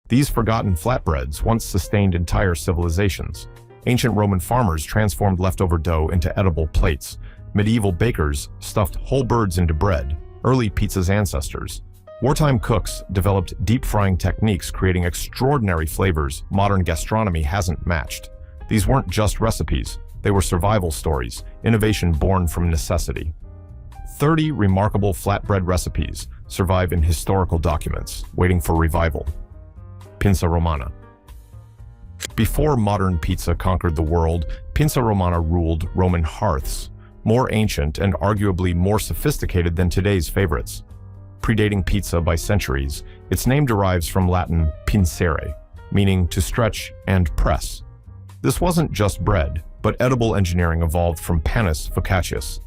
These forgotten flatbreads once sustained entire civilizations. Ancient Roman farmers transformed leftover dough into edible plates. Medieval bakers stuffed whole birds into bread, early pizza's ancestors. Wartime cooks developed deep-frying techniques, creating extraordinary flavors modern gastronomy hasn't matched. These weren't just recipes, they were survival stories, innovation born from necessity. 30 remarkable flatbread recipes survive in historical documents, waiting for revival. Pinza Romana. Before modern pizza conquered the world, Pinza Romana ruled Roman hearths, more ancient and arguably more sophisticated than today's favorites. Predating pizza by centuries, its name derives from Latin pincere, meaning to stretch and press. This wasn't just bread, but edible engineering evolved from panis focaccius,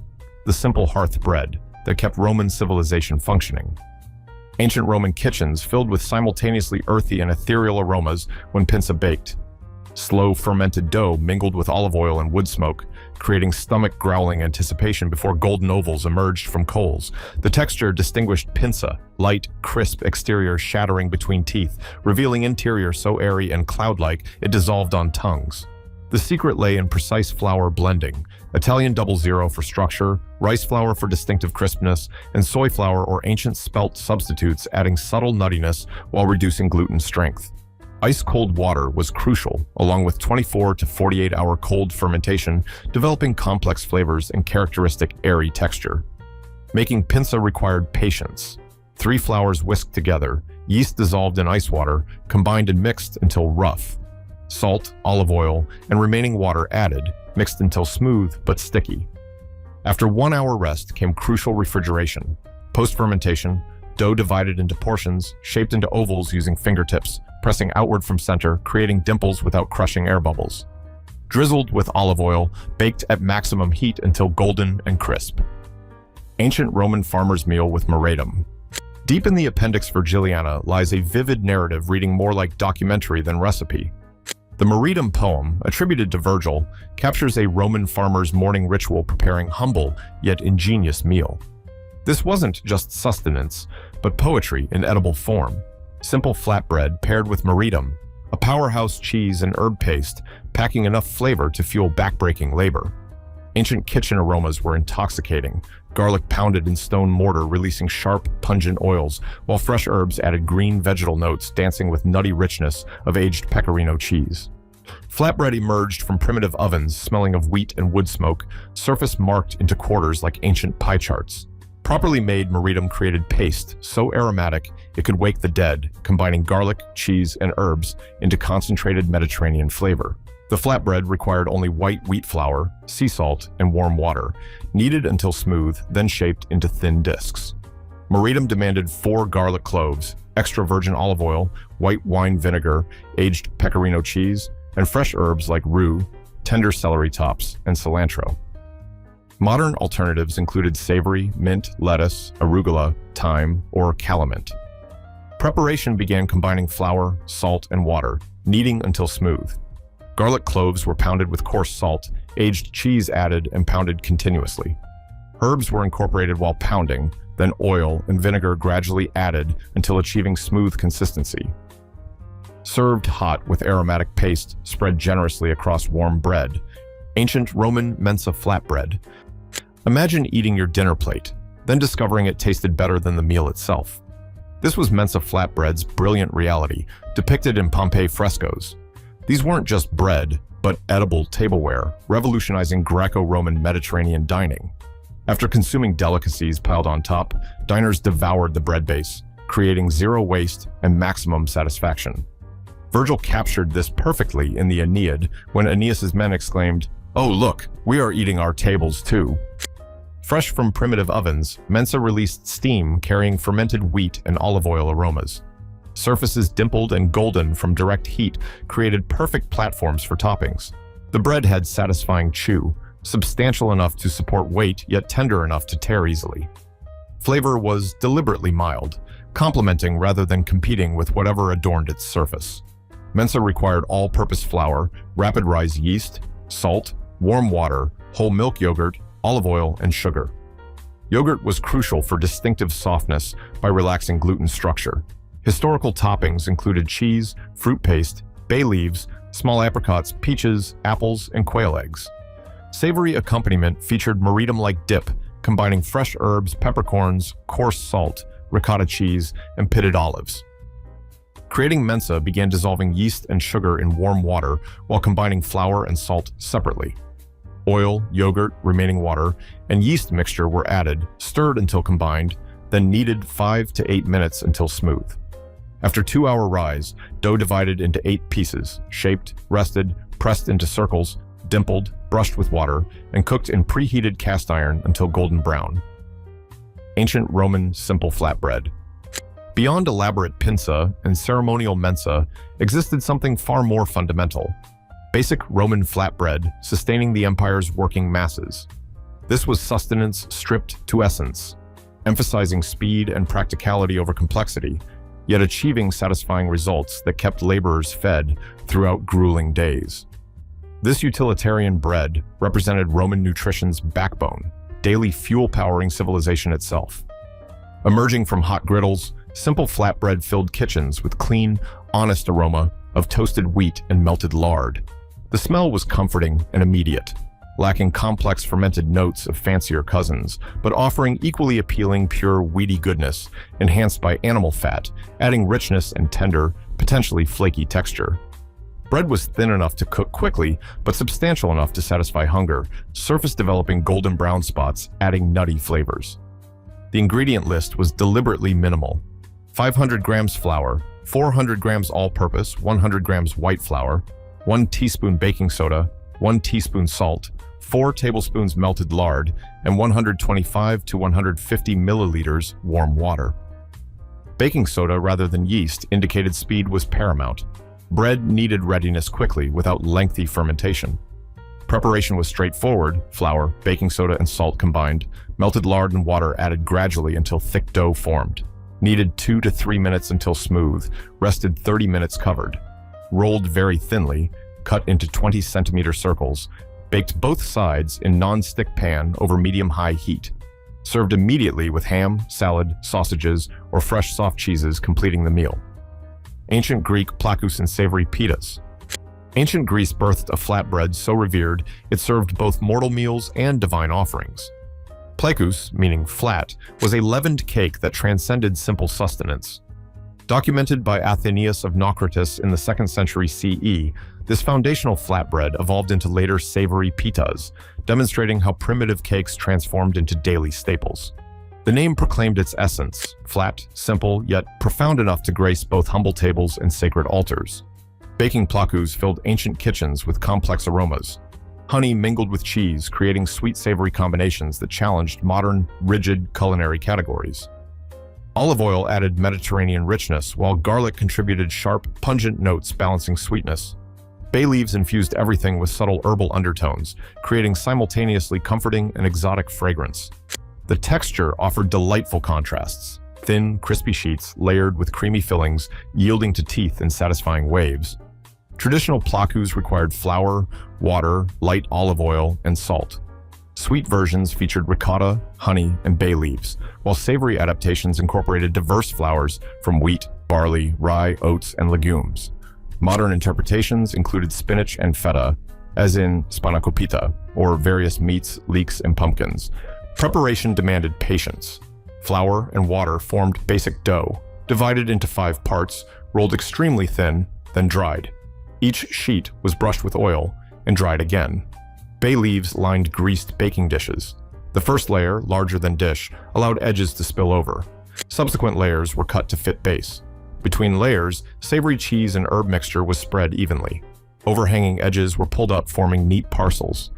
the simple hearth bread that kept Roman civilization functioning. Ancient Roman kitchens filled with simultaneously earthy and ethereal aromas when pinza baked. Slow fermented dough mingled with olive oil and wood smoke, creating stomach-growling anticipation before golden ovals emerged from coals. The texture distinguished pinza, light, crisp exterior shattering between teeth, revealing interior so airy and cloud-like it dissolved on tongues. The secret lay in precise flour blending: Italian 00 for structure, rice flour for distinctive crispness, and soy flour or ancient spelt substitutes adding subtle nuttiness while reducing gluten strength. Ice-cold water was crucial, along with 24 to 48-hour cold fermentation, developing complex flavors and characteristic airy texture. Making pinza required patience. 3 flours whisked together, yeast dissolved in ice water, combined and mixed until rough. Salt, olive oil, and remaining water added, mixed until smooth but sticky. After 1 hour rest came crucial refrigeration. Post-fermentation, dough divided into portions, shaped into ovals using fingertips, pressing outward from center, creating dimples without crushing air bubbles. Drizzled with olive oil, baked at maximum heat until golden and crisp. Ancient Roman farmer's meal with meretum. Deep in the Appendix Virgiliana lies a vivid narrative reading more like documentary than recipe. The meretum poem, attributed to Virgil, captures a Roman farmer's morning ritual preparing humble yet ingenious meal. This wasn't just sustenance, but poetry in edible form. Simple flatbread paired with meretum, a powerhouse cheese and herb paste, packing enough flavor to fuel backbreaking labor. Ancient kitchen aromas were intoxicating, garlic pounded in stone mortar releasing sharp, pungent oils, while fresh herbs added green vegetal notes dancing with nutty richness of aged pecorino cheese. Flatbread emerged from primitive ovens smelling of wheat and wood smoke, surface marked into quarters like ancient pie charts. Properly made meretum created paste so aromatic it could wake the dead, combining garlic, cheese, and herbs into concentrated Mediterranean flavor. The flatbread required only white wheat flour, sea salt, and warm water, kneaded until smooth, then shaped into thin discs. Meretum demanded 4 garlic cloves, extra virgin olive oil, white wine vinegar, aged pecorino cheese, and fresh herbs like rue, tender celery tops, and cilantro. Modern alternatives included savory, mint, lettuce, arugula, thyme, or calamint. Preparation began combining flour, salt, and water, kneading until smooth. Garlic cloves were pounded with coarse salt, aged cheese added and pounded continuously. Herbs were incorporated while pounding, then oil and vinegar gradually added until achieving smooth consistency. Served hot with aromatic paste spread generously across warm bread. Ancient Roman mensa flatbread. Imagine eating your dinner plate, then discovering it tasted better than the meal itself. This was mensa flatbread's brilliant reality, depicted in Pompeii frescoes. These weren't just bread, but edible tableware, revolutionizing Greco-Roman Mediterranean dining. After consuming delicacies piled on top, diners devoured the bread base, creating zero waste and maximum satisfaction. Virgil captured this perfectly in the Aeneid when Aeneas's men exclaimed, "Oh look, we are eating our tables too." Fresh from primitive ovens, mensa released steam carrying fermented wheat and olive oil aromas. Surfaces dimpled and golden from direct heat created perfect platforms for toppings. The bread had satisfying chew, substantial enough to support weight yet tender enough to tear easily. Flavor was deliberately mild, complementing rather than competing with whatever adorned its surface. Mensa required all-purpose flour, rapid rise yeast, salt, warm water, whole milk yogurt, olive oil, and sugar. Yogurt was crucial for distinctive softness by relaxing gluten structure. Historical toppings included cheese, fruit paste, bay leaves, small apricots, peaches, apples, and quail eggs. Savory accompaniment featured marietum-like dip, combining fresh herbs, peppercorns, coarse salt, ricotta cheese, and pitted olives. Creating mensa began dissolving yeast and sugar in warm water while combining flour and salt separately. Oil, yogurt, remaining water, and yeast mixture were added, stirred until combined, then kneaded 5 to 8 minutes until smooth. After 2-hour rise, dough divided into 8 pieces, shaped, rested, pressed into circles, dimpled, brushed with water, and cooked in preheated cast iron until golden brown. Ancient Roman simple flatbread. Beyond elaborate pinza and ceremonial mensa existed something far more fundamental: basic Roman flatbread sustaining the empire's working masses. This was sustenance stripped to essence, emphasizing speed and practicality over complexity, yet achieving satisfying results that kept laborers fed throughout grueling days. This utilitarian bread represented Roman nutrition's backbone, daily fuel powering civilization itself. Emerging from hot griddles, simple flatbread filled kitchens with clean, honest aroma of toasted wheat and melted lard. The smell was comforting and immediate, lacking complex fermented notes of fancier cousins, but offering equally appealing pure wheaty goodness, enhanced by animal fat, adding richness and tender, potentially flaky texture. Bread was thin enough to cook quickly, but substantial enough to satisfy hunger, surface developing golden brown spots, adding nutty flavors. The ingredient list was deliberately minimal: 500 grams flour, 400 grams all-purpose, 100 grams white flour, 1 teaspoon baking soda, 1 teaspoon salt, 4 tablespoons melted lard, and 125 to 150 milliliters warm water. Baking soda rather than yeast indicated speed was paramount. Bread needed readiness quickly without lengthy fermentation. Preparation was straightforward: flour, baking soda, and salt combined, melted lard and water added gradually until thick dough formed. Kneaded 2 to 3 minutes until smooth, rested 30 minutes covered. Rolled very thinly, cut into 20-centimeter circles, baked both sides in non-stick pan over medium-high heat. Served immediately with ham, salad, sausages, or fresh soft cheeses completing the meal. Ancient Greek plakus and savory pitas. Ancient Greece birthed a flatbread so revered it served both mortal meals and divine offerings. Plakus, meaning flat, was a leavened cake that transcended simple sustenance. Documented by Athenaeus of Naucratis in the 2nd century CE, this foundational flatbread evolved into later savory pitas, demonstrating how primitive cakes transformed into daily staples. The name proclaimed its essence: flat, simple, yet profound enough to grace both humble tables and sacred altars. Baking plakus filled ancient kitchens with complex aromas. Honey mingled with cheese, creating sweet-savory combinations that challenged modern, rigid culinary categories. Olive oil added Mediterranean richness, while garlic contributed sharp, pungent notes balancing sweetness. Bay leaves infused everything with subtle herbal undertones, creating simultaneously comforting and exotic fragrance. The texture offered delightful contrasts: thin, crispy sheets layered with creamy fillings, yielding to teeth in satisfying waves. Traditional plakus required flour, water, light olive oil, and salt. Sweet versions featured ricotta, honey, and bay leaves, while savory adaptations incorporated diverse flours from wheat, barley, rye, oats, and legumes. Modern interpretations included spinach and feta, as in spanakopita, or various meats, leeks, and pumpkins. Preparation demanded patience. Flour and water formed basic dough, divided into 5 parts, rolled extremely thin, then dried. Each sheet was brushed with oil and dried again. Bay leaves lined greased baking dishes. The first layer, larger than dish, allowed edges to spill over. Subsequent layers were cut to fit base. Between layers, savory cheese and herb mixture was spread evenly. Overhanging edges were pulled up, forming neat parcels.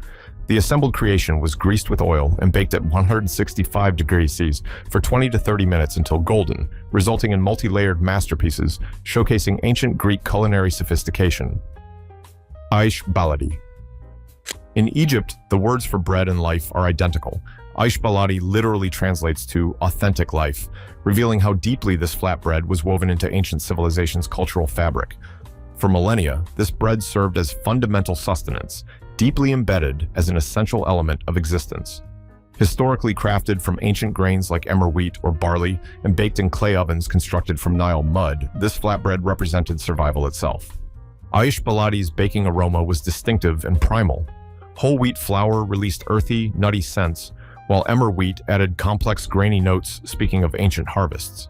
The assembled creation was greased with oil and baked at 165 degrees Celsius for 20 to 30 minutes until golden, resulting in multi-layered masterpieces showcasing ancient Greek culinary sophistication. Aish baladi. In Egypt, the words for bread and life are identical. Aish baladi literally translates to authentic life, revealing how deeply this flatbread was woven into ancient civilization's cultural fabric. For millennia, this bread served as fundamental sustenance, deeply embedded as an essential element of existence. Historically crafted from ancient grains like emmer wheat or barley and baked in clay ovens constructed from Nile mud, this flatbread represented survival itself. Aish Baladi's baking aroma was distinctive and primal. Whole wheat flour released earthy, nutty scents, while emmer wheat added complex grainy notes speaking of ancient harvests.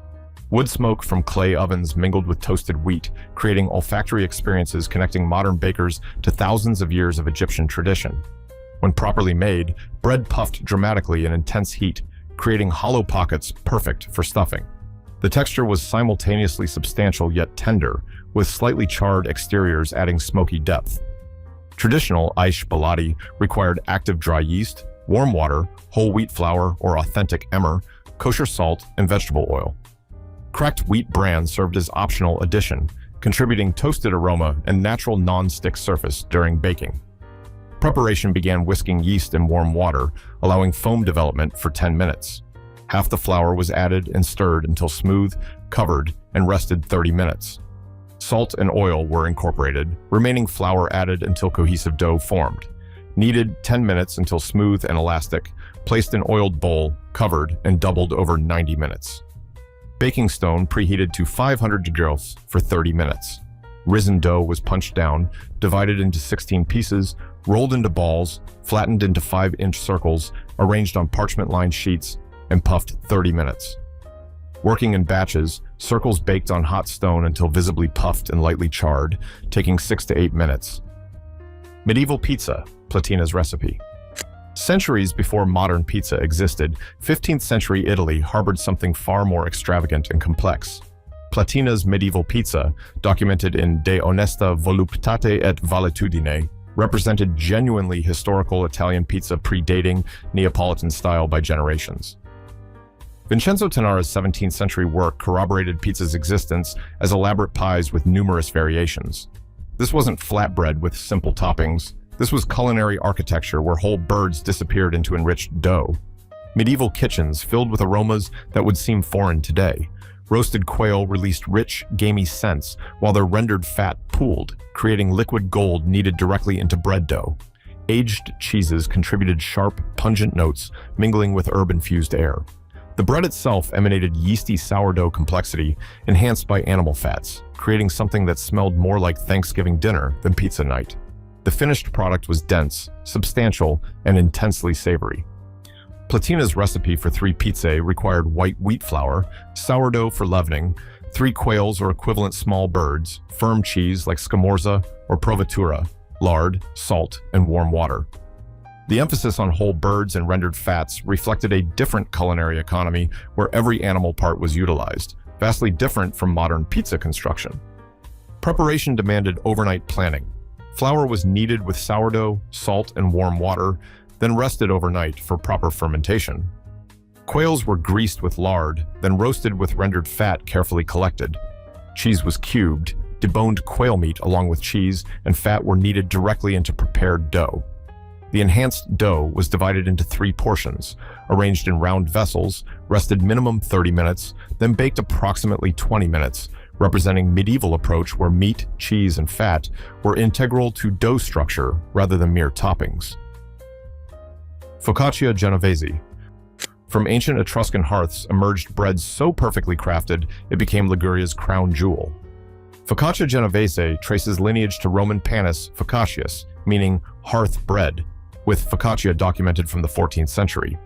Wood smoke from clay ovens mingled with toasted wheat, creating olfactory experiences connecting modern bakers to thousands of years of Egyptian tradition. When properly made, bread puffed dramatically in intense heat, creating hollow pockets perfect for stuffing. The texture was simultaneously substantial yet tender, with slightly charred exteriors adding smoky depth. Traditional Aish Baladi required active dry yeast, warm water, whole wheat flour or authentic emmer, kosher salt, and vegetable oil. Cracked wheat bran served as optional addition, contributing toasted aroma and natural non-stick surface during baking. Preparation began whisking yeast in warm water, allowing foam development for 10 minutes. Half the flour was added and stirred until smooth, covered, and rested 30 minutes. Salt and oil were incorporated, remaining flour added until cohesive dough formed. Kneaded 10 minutes until smooth and elastic, placed in oiled bowl, covered, and doubled over 90 minutes. Baking stone preheated to 500 degrees for 30 minutes. Risen dough was punched down, divided into 16 pieces, rolled into balls, flattened into 5-inch circles, arranged on parchment-lined sheets, and puffed 30 minutes. Working in batches, circles baked on hot stone until visibly puffed and lightly charred, taking 6 to 8 minutes. Medieval pizza, Platina's recipe. Centuries before modern pizza existed, 15th century Italy harbored something far more extravagant and complex. Platina's medieval pizza, documented in De Honesta Voluptate et Valetudine, represented genuinely historical Italian pizza predating Neapolitan style by generations. Vincenzo Tannara's 17th century work corroborated pizza's existence as elaborate pies with numerous variations. This wasn't flatbread with simple toppings. This was culinary architecture where whole birds disappeared into enriched dough. Medieval kitchens filled with aromas that would seem foreign today. Roasted quail released rich, gamey scents, while their rendered fat pooled, creating liquid gold kneaded directly into bread dough. Aged cheeses contributed sharp, pungent notes, mingling with herb-infused air. The bread itself emanated yeasty sourdough complexity, enhanced by animal fats, creating something that smelled more like Thanksgiving dinner than pizza night. The finished product was dense, substantial, and intensely savory. Platina's recipe for 3 pizzae required white wheat flour, sourdough for leavening, 3 quails or equivalent small birds, firm cheese like scamorza or provatura, lard, salt, and warm water. The emphasis on whole birds and rendered fats reflected a different culinary economy where every animal part was utilized, vastly different from modern pizza construction. Preparation demanded overnight planning. Flour was kneaded with sourdough, salt, and warm water, then rested overnight for proper fermentation. Quails were greased with lard, then roasted with rendered fat carefully collected. Cheese was cubed, deboned quail meat along with cheese and fat were kneaded directly into prepared dough. The enhanced dough was divided into 3 portions, arranged in round vessels, rested minimum 30 minutes, then baked approximately 20 minutes, representing medieval approach where meat, cheese, and fat were integral to dough structure rather than mere toppings. Focaccia Genovese. From ancient Etruscan hearths emerged bread so perfectly crafted it became Liguria's crown jewel. Focaccia Genovese traces lineage to Roman panis focaccius, meaning hearth bread, with focaccia documented from the 14th century.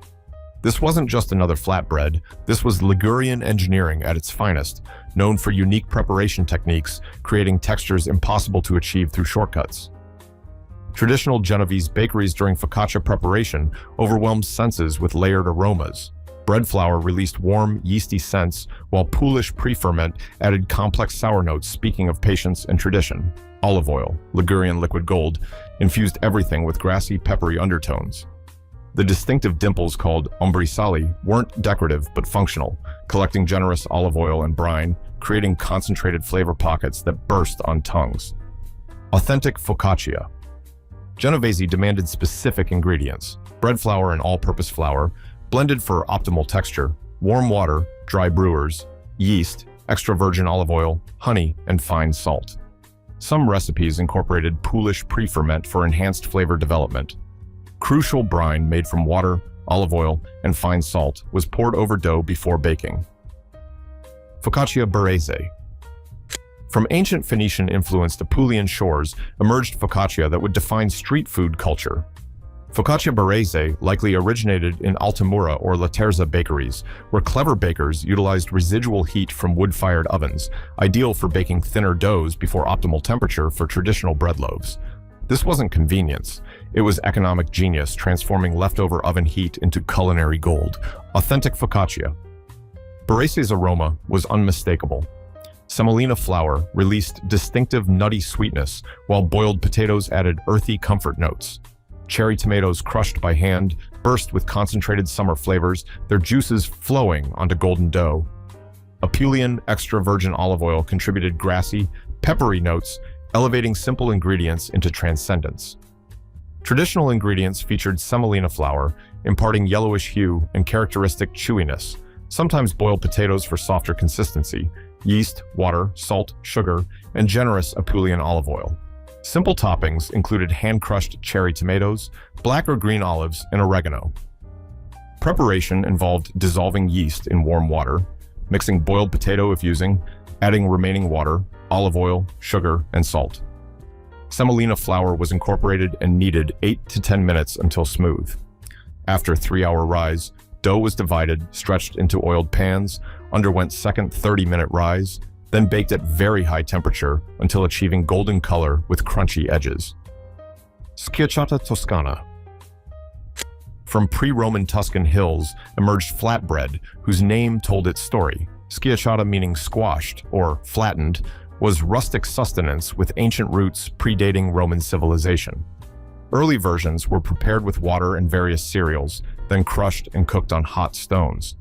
This wasn't just another flatbread, this was Ligurian engineering at its finest, known for unique preparation techniques, creating textures impossible to achieve through shortcuts. Traditional Genovese bakeries during focaccia preparation overwhelmed senses with layered aromas. Bread flour released warm, yeasty scents, while poolish pre-ferment added complex sour notes speaking of patience and tradition. Olive oil, Ligurian liquid gold, infused everything with grassy, peppery undertones. The distinctive dimples called ombrisali weren't decorative but functional, collecting generous olive oil and brine, creating concentrated flavor pockets that burst on tongues. Authentic focaccia. Genovese demanded specific ingredients: bread flour and all-purpose flour, blended for optimal texture, warm water, dry brewers, yeast, extra virgin olive oil, honey, and fine salt. Some recipes incorporated poolish pre-ferment for enhanced flavor development. Crucial brine made from water, olive oil, and fine salt was poured over dough before baking. Focaccia barese. From ancient Phoenician-influenced Apulian shores emerged focaccia that would define street food culture. Focaccia barese likely originated in Altamura or La Terza bakeries, where clever bakers utilized residual heat from wood-fired ovens, ideal for baking thinner doughs before optimal temperature for traditional bread loaves. This wasn't convenience. It was economic genius, transforming leftover oven heat into culinary gold. Authentic focaccia. Barese's aroma was unmistakable. Semolina flour released distinctive nutty sweetness, while boiled potatoes added earthy comfort notes. Cherry tomatoes crushed by hand burst with concentrated summer flavors, their juices flowing onto golden dough. Apulian extra virgin olive oil contributed grassy, peppery notes, elevating simple ingredients into transcendence. Traditional ingredients featured semolina flour, imparting yellowish hue and characteristic chewiness, sometimes boiled potatoes for softer consistency, yeast, water, salt, sugar, and generous Apulian olive oil. Simple toppings included hand-crushed cherry tomatoes, black or green olives, and oregano. Preparation involved dissolving yeast in warm water, mixing boiled potato if using, adding remaining water, olive oil, sugar, and salt. Semolina flour was incorporated and kneaded 8 to 10 minutes until smooth. After a 3-hour rise, dough was divided, stretched into oiled pans, underwent second 30-minute rise, then baked at very high temperature until achieving golden color with crunchy edges. Schiacciata Toscana. From pre-Roman Tuscan hills emerged flatbread, whose name told its story. Schiacciata, meaning squashed or flattened, was rustic sustenance with ancient roots predating Roman civilization. Early versions were prepared with water and various cereals, then crushed and cooked on hot stones.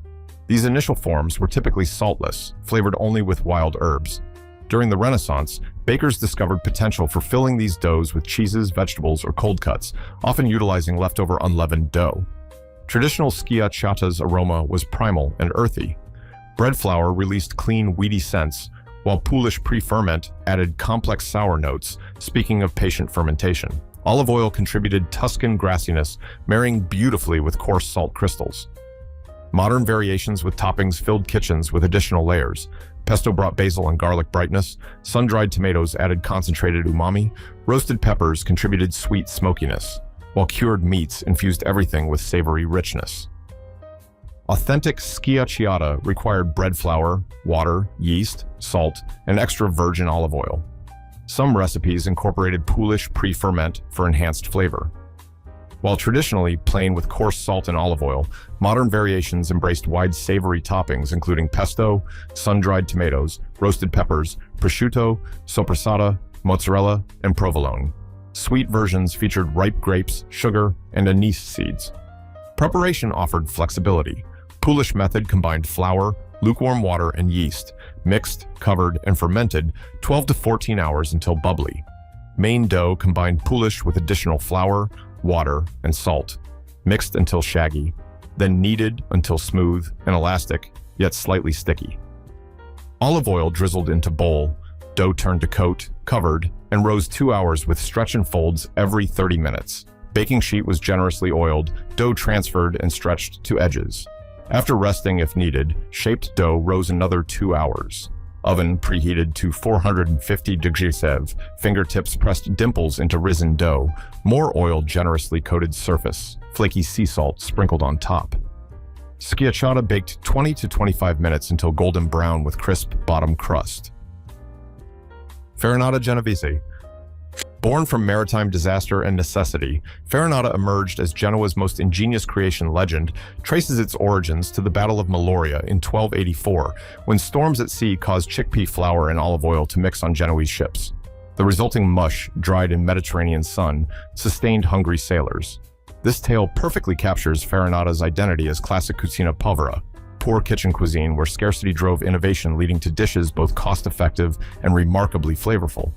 These initial forms were typically saltless, flavored only with wild herbs. During the Renaissance, bakers discovered potential for filling these doughs with cheeses, vegetables, or cold cuts, often utilizing leftover unleavened dough. Traditional schiacciata's aroma was primal and earthy. Bread flour released clean, weedy scents, while Polish pre-ferment added complex sour notes, speaking of patient fermentation. Olive oil contributed Tuscan grassiness, marrying beautifully with coarse salt crystals. Modern variations with toppings filled kitchens with additional layers. Pesto brought basil and garlic brightness, sun-dried tomatoes added concentrated umami, roasted peppers contributed sweet smokiness, while cured meats infused everything with savory richness. Authentic schiacciata required bread flour, water, yeast, salt, and extra virgin olive oil. Some recipes incorporated Polish pre-ferment for enhanced flavor. While traditionally plain with coarse salt and olive oil, modern variations embraced wide savory toppings including pesto, sun-dried tomatoes, roasted peppers, prosciutto, soppressata, mozzarella, and provolone. Sweet versions featured ripe grapes, sugar, and anise seeds. Preparation offered flexibility. Polish method combined flour, lukewarm water, and yeast, mixed, covered, and fermented 12 to 14 hours until bubbly. Main dough combined Polish with additional flour, water, and salt, mixed until shaggy, then kneaded until smooth and elastic, yet slightly sticky. Olive oil drizzled into bowl, dough turned to coat, covered, and rose 2 hours with stretch and folds every 30 minutes. Baking sheet was generously oiled, dough transferred and stretched to edges. After resting if needed, shaped dough rose another 2 hours. Oven preheated to 450 degrees Celsius, fingertips pressed dimples into risen dough, more oil generously coated surface, flaky sea salt sprinkled on top. Schiacciata baked 20 to 25 minutes until golden brown with crisp bottom crust. Farinata Genovese. Born from maritime disaster and necessity, Farinata emerged as Genoa's most ingenious creation. Legend traces its origins to the Battle of Meloria in 1284, when storms at sea caused chickpea flour and olive oil to mix on Genoese ships. The resulting mush, dried in Mediterranean sun, sustained hungry sailors. This tale perfectly captures Farinata's identity as classic cucina povera, poor kitchen cuisine where scarcity drove innovation, leading to dishes both cost-effective and remarkably flavorful.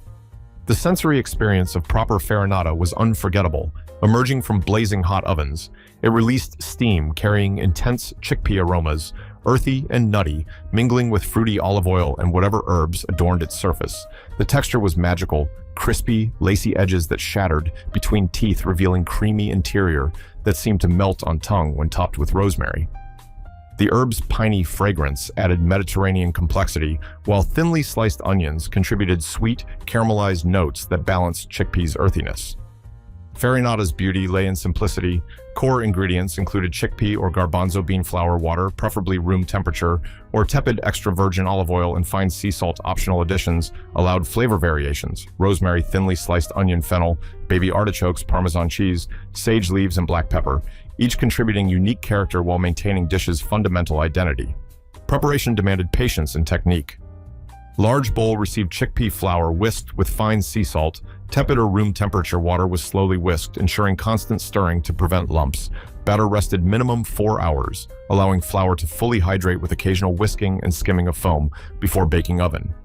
The sensory experience of proper farinata was unforgettable. Emerging from blazing hot ovens, it released steam carrying intense chickpea aromas, earthy and nutty, mingling with fruity olive oil and whatever herbs adorned its surface. The texture was magical, crispy, lacy edges that shattered between teeth, revealing creamy interior that seemed to melt on tongue when topped with rosemary. The herb's piney fragrance added Mediterranean complexity, while thinly sliced onions contributed sweet, caramelized notes that balanced chickpeas' earthiness. Farinata's beauty lay in simplicity. Core ingredients included chickpea or garbanzo bean flour water, preferably room temperature, or tepid extra virgin olive oil and fine sea salt. Optional additions allowed flavor variations: rosemary, thinly sliced onion, fennel, baby artichokes, Parmesan cheese, sage leaves, and black pepper, each contributing unique character while maintaining dish's fundamental identity. Preparation demanded patience and technique. Large bowl received chickpea flour whisked with fine sea salt. Tepid or room temperature water was slowly whisked, ensuring constant stirring to prevent lumps. Batter rested minimum 4 hours, allowing flour to fully hydrate with occasional whisking and skimming of foam before baking oven.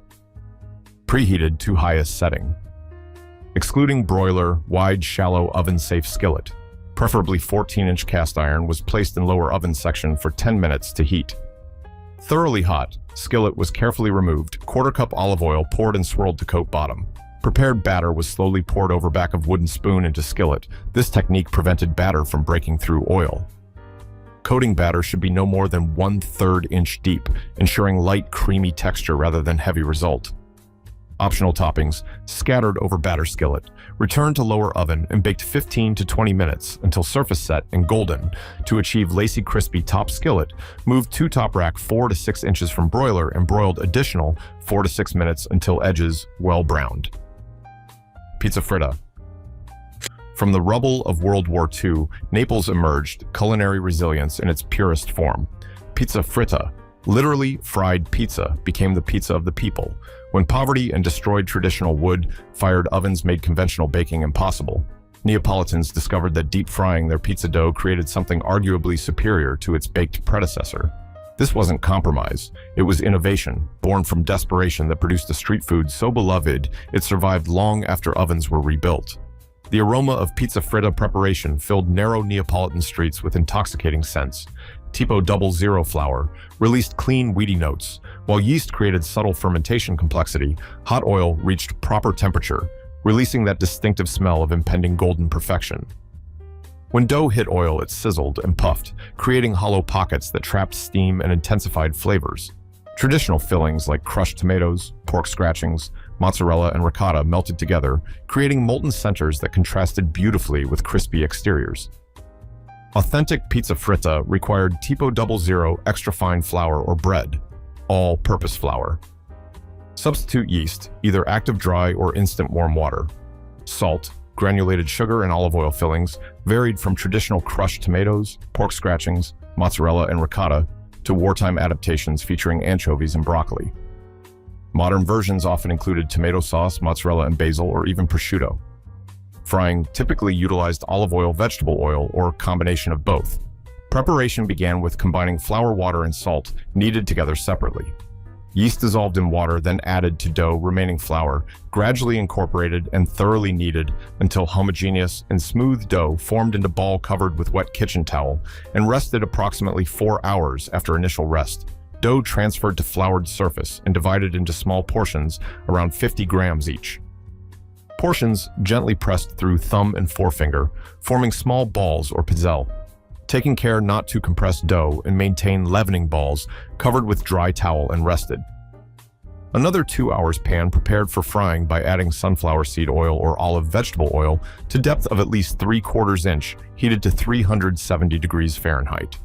Preheated to highest setting. Excluding broiler, wide, shallow, oven-safe skillet, preferably 14-inch cast iron, was placed in lower oven section for 10 minutes to heat. Thoroughly hot, skillet was carefully removed, quarter-cup olive oil poured and swirled to coat bottom. Prepared batter was slowly poured over back of wooden spoon into skillet. This technique prevented batter from breaking through oil. Coating batter should be no more than 1/3 inch deep, ensuring light, creamy texture rather than heavy result. Optional toppings, scattered over batter skillet. Returned to lower oven and baked 15 to 20 minutes until surface set and golden. To achieve lacy, crispy top skillet, moved to top rack 4 to 6 inches from broiler and broiled additional 4 to 6 minutes until edges well browned. Pizza fritta. From the rubble of World War II, Naples emerged culinary resilience in its purest form. Pizza fritta, literally fried pizza, became the pizza of the people. When poverty and destroyed traditional wood-fired ovens made conventional baking impossible, Neapolitans discovered that deep frying their pizza dough created something arguably superior to its baked predecessor. This wasn't compromise, it was innovation, born from desperation that produced a street food so beloved it survived long after ovens were rebuilt. The aroma of pizza fritta preparation filled narrow Neapolitan streets with intoxicating scents. Tipo 00 flour released clean, weedy notes, while yeast created subtle fermentation complexity. Hot oil reached proper temperature, releasing that distinctive smell of impending golden perfection. When dough hit oil, it sizzled and puffed, creating hollow pockets that trapped steam and intensified flavors. Traditional fillings like crushed tomatoes, pork scratchings, mozzarella, and ricotta melted together, creating molten centers that contrasted beautifully with crispy exteriors. Authentic pizza fritta required Tipo 00 extra fine flour or bread, all-purpose flour. Substitute yeast, either active dry or instant warm water. Salt, granulated sugar, and olive oil fillings varied from traditional crushed tomatoes, pork scratchings, mozzarella, and ricotta to wartime adaptations featuring anchovies and broccoli. Modern versions often included tomato sauce, mozzarella and basil, or even prosciutto. Frying typically utilized olive oil, vegetable oil, or a combination of both. Preparation began with combining flour, water, and salt, kneaded together separately. Yeast dissolved in water, then added to dough, remaining flour, gradually incorporated and thoroughly kneaded until homogeneous and smooth dough formed into ball covered with wet kitchen towel and rested approximately 4 hours after initial rest. Dough transferred to floured surface and divided into small portions around 50 grams each. Portions gently pressed through thumb and forefinger, forming small balls or pizzelle. Taking care not to compress dough and maintain leavening balls covered with dry towel and rested. Another 2 hours pan prepared for frying by adding sunflower seed oil or olive vegetable oil to depth of at least 3/4 inch, heated to 370 degrees Fahrenheit.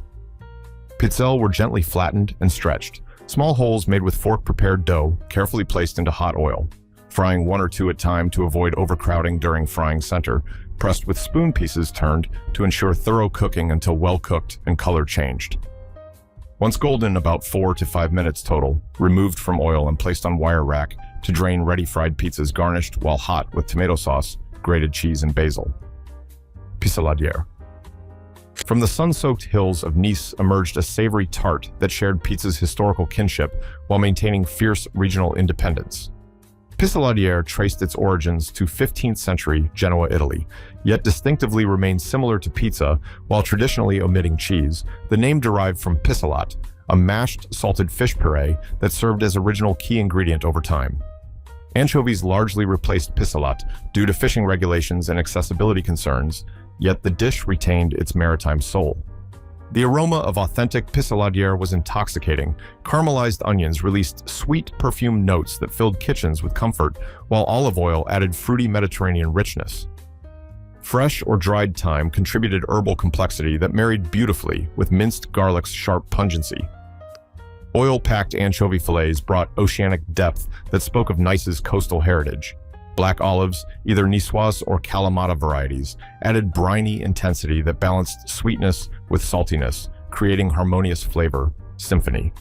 Pizzelle were gently flattened and stretched. Small holes made with fork-prepared dough carefully placed into hot oil. Frying 1 or 2 at a time to avoid overcrowding during frying center, pressed with spoon pieces turned to ensure thorough cooking until well cooked and color changed. Once golden, about 4 to 5 minutes total, removed from oil and placed on wire rack to drain ready fried pizzas garnished while hot with tomato sauce, grated cheese, and basil. Pissaladière. From the sun-soaked hills of Nice emerged a savory tart that shared pizza's historical kinship while maintaining fierce regional independence. Pissaladière traced its origins to 15th century Genoa, Italy, yet distinctively remained similar to pizza while traditionally omitting cheese. The name derived from pissalat, a mashed salted fish puree that served as original key ingredient over time. Anchovies largely replaced pissalate due to fishing regulations and accessibility concerns, yet the dish retained its maritime soul. The aroma of authentic pissaladière was intoxicating. Caramelized onions released sweet, perfumed notes that filled kitchens with comfort, while olive oil added fruity Mediterranean richness. Fresh or dried thyme contributed herbal complexity that married beautifully with minced garlic's sharp pungency. Oil-packed anchovy fillets brought oceanic depth that spoke of Nice's coastal heritage. Black olives, either Niçoise or Kalamata varieties, added briny intensity that balanced sweetness with saltiness, creating harmonious flavor symphony.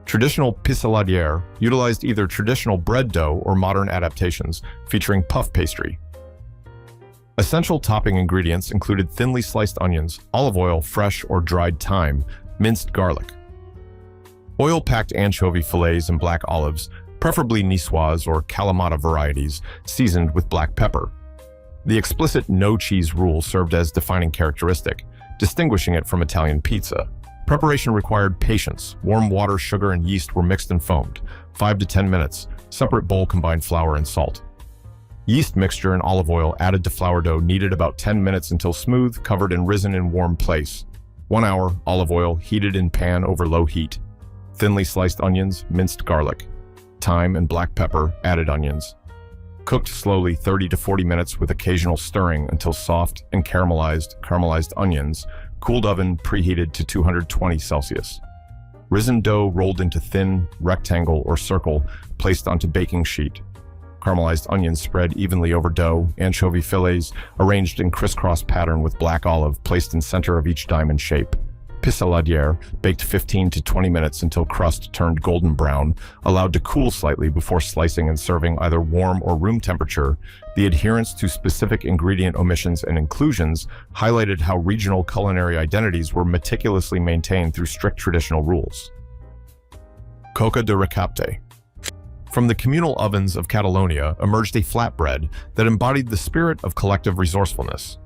Traditional pissaladière utilized either traditional bread dough or modern adaptations, featuring puff pastry. Essential topping ingredients included thinly sliced onions, olive oil, fresh or dried thyme, minced garlic. Oil-packed anchovy fillets and black olives, preferably Niçoise or Kalamata varieties, seasoned with black pepper. The explicit no-cheese rule served as defining characteristic, distinguishing it from Italian pizza. Preparation required patience. Warm water, sugar, and yeast were mixed and foamed. 5 to 10 minutes. Separate bowl combined flour and salt. Yeast mixture and olive oil added to flour dough needed about 10 minutes until smooth, covered and risen in warm place. 1 hour, olive oil, heated in pan over low heat. Thinly sliced onions, minced garlic. Thyme and black pepper, added onions. Cooked slowly 30 to 40 minutes with occasional stirring until soft and caramelized onions. Cooled oven preheated to 220 Celsius. Risen dough rolled into thin, rectangle or circle, placed onto baking sheet. Caramelized onions spread evenly over dough. Anchovy fillets arranged in crisscross pattern with black olive placed in center of each diamond shape. Pissaladière baked 15 to 20 minutes until crust turned golden brown, allowed to cool slightly before slicing and serving either warm or room temperature. The adherence to specific ingredient omissions and inclusions highlighted how regional culinary identities were meticulously maintained through strict traditional rules. Coca de recapte. From the communal ovens of Catalonia emerged a flatbread that embodied the spirit of collective resourcefulness.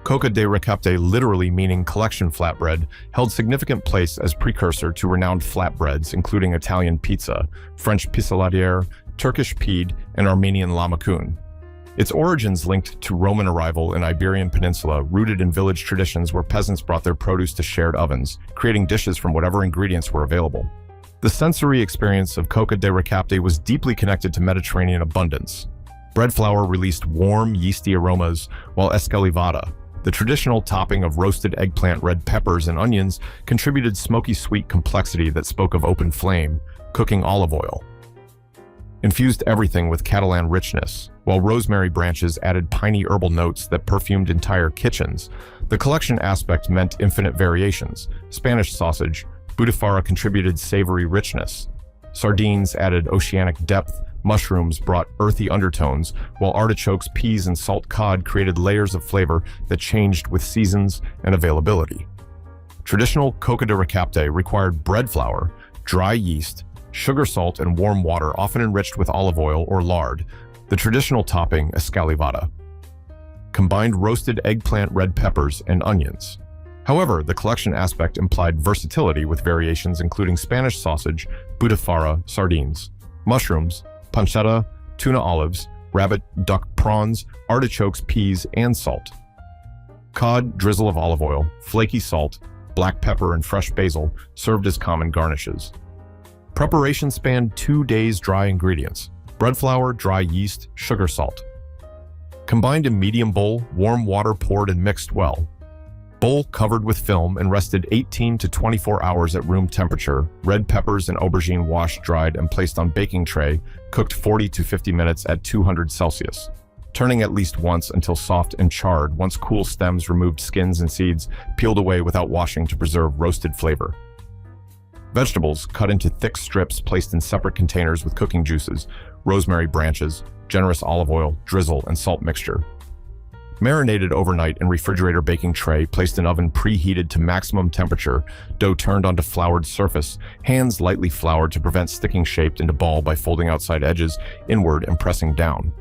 Coca de recapte, literally meaning collection flatbread, held significant place as precursor to renowned flatbreads including Italian pizza, French pissaladière, Turkish pide, and Armenian lahmacun. Its origins linked to Roman arrival in Iberian Peninsula, rooted in village traditions where peasants brought their produce to shared ovens, creating dishes from whatever ingredients were available. The sensory experience of coca de recapte was deeply connected to Mediterranean abundance. Bread flour released warm, yeasty aromas, while escalivada, the traditional topping of roasted eggplant, red peppers, and onions, contributed smoky sweet complexity that spoke of open flame, cooking olive oil. Infused everything with Catalan richness, while rosemary branches added piney herbal notes that perfumed entire kitchens. The collection aspect meant infinite variations. Spanish sausage, butifarra contributed savory richness. Sardines added oceanic depth. Mushrooms brought earthy undertones, while artichokes, peas, and salt cod created layers of flavor that changed with seasons and availability. Traditional coca de recapte required bread flour, dry yeast, sugar, salt, and warm water, often enriched with olive oil or lard. The traditional topping, escalivada, combined roasted eggplant, red peppers, and onions. However, the collection aspect implied versatility with variations including Spanish sausage, butifarra, sardines, mushrooms, pancetta, tuna olives, rabbit, duck, prawns, artichokes, peas, and salt. Cod, drizzle of olive oil, flaky salt, black pepper, and fresh basil served as common garnishes. Preparation spanned 2 days. Dry ingredients: bread flour, dry yeast, sugar, salt. Combined in medium bowl, warm water poured and mixed well. Bowl covered with film and rested 18 to 24 hours at room temperature. Red peppers and aubergine washed, dried, and placed on baking tray, cooked 40 to 50 minutes at 200 Celsius. Turning at least once until soft and charred. Once cool, stems removed, skins and seeds peeled away without washing to preserve roasted flavor. Vegetables cut into thick strips, placed in separate containers with cooking juices, rosemary branches, generous olive oil, drizzle, and salt mixture. Marinated overnight in refrigerator baking tray, placed in oven preheated to maximum temperature, dough turned onto floured surface, hands lightly floured to prevent sticking, shaped into ball by folding outside edges inward and pressing down.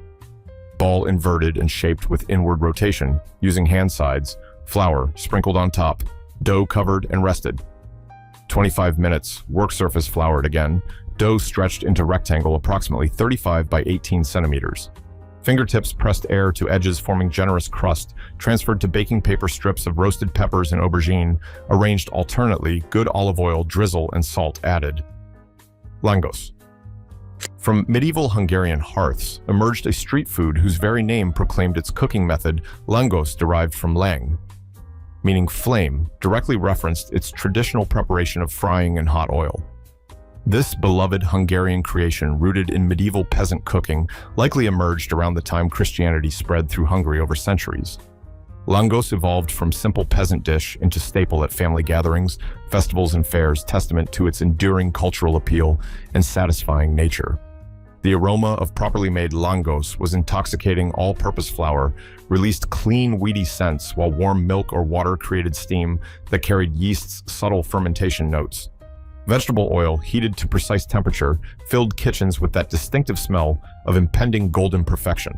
Ball inverted and shaped with inward rotation, using hand sides, flour sprinkled on top, dough covered and rested. 25 minutes, work surface floured again, dough stretched into rectangle approximately 35 by 18 centimeters. Fingertips pressed air to edges forming generous crust, transferred to baking paper strips of roasted peppers and aubergine, arranged alternately, good olive oil, drizzle, and salt added. Langos. From medieval Hungarian hearths emerged a street food whose very name proclaimed its cooking method, langos, derived from lang, meaning flame, directly referenced its traditional preparation of frying in hot oil. This beloved Hungarian creation, rooted in medieval peasant cooking, likely emerged around the time Christianity spread through Hungary over centuries. Langos evolved from simple peasant dish into staple at family gatherings, festivals, and fairs, testament to its enduring cultural appeal and satisfying nature. The aroma of properly made langos was intoxicating. All-purpose flour released clean, weedy scents, while warm milk or water created steam that carried yeast's subtle fermentation notes. Vegetable oil, heated to precise temperature, filled kitchens with that distinctive smell of impending golden perfection.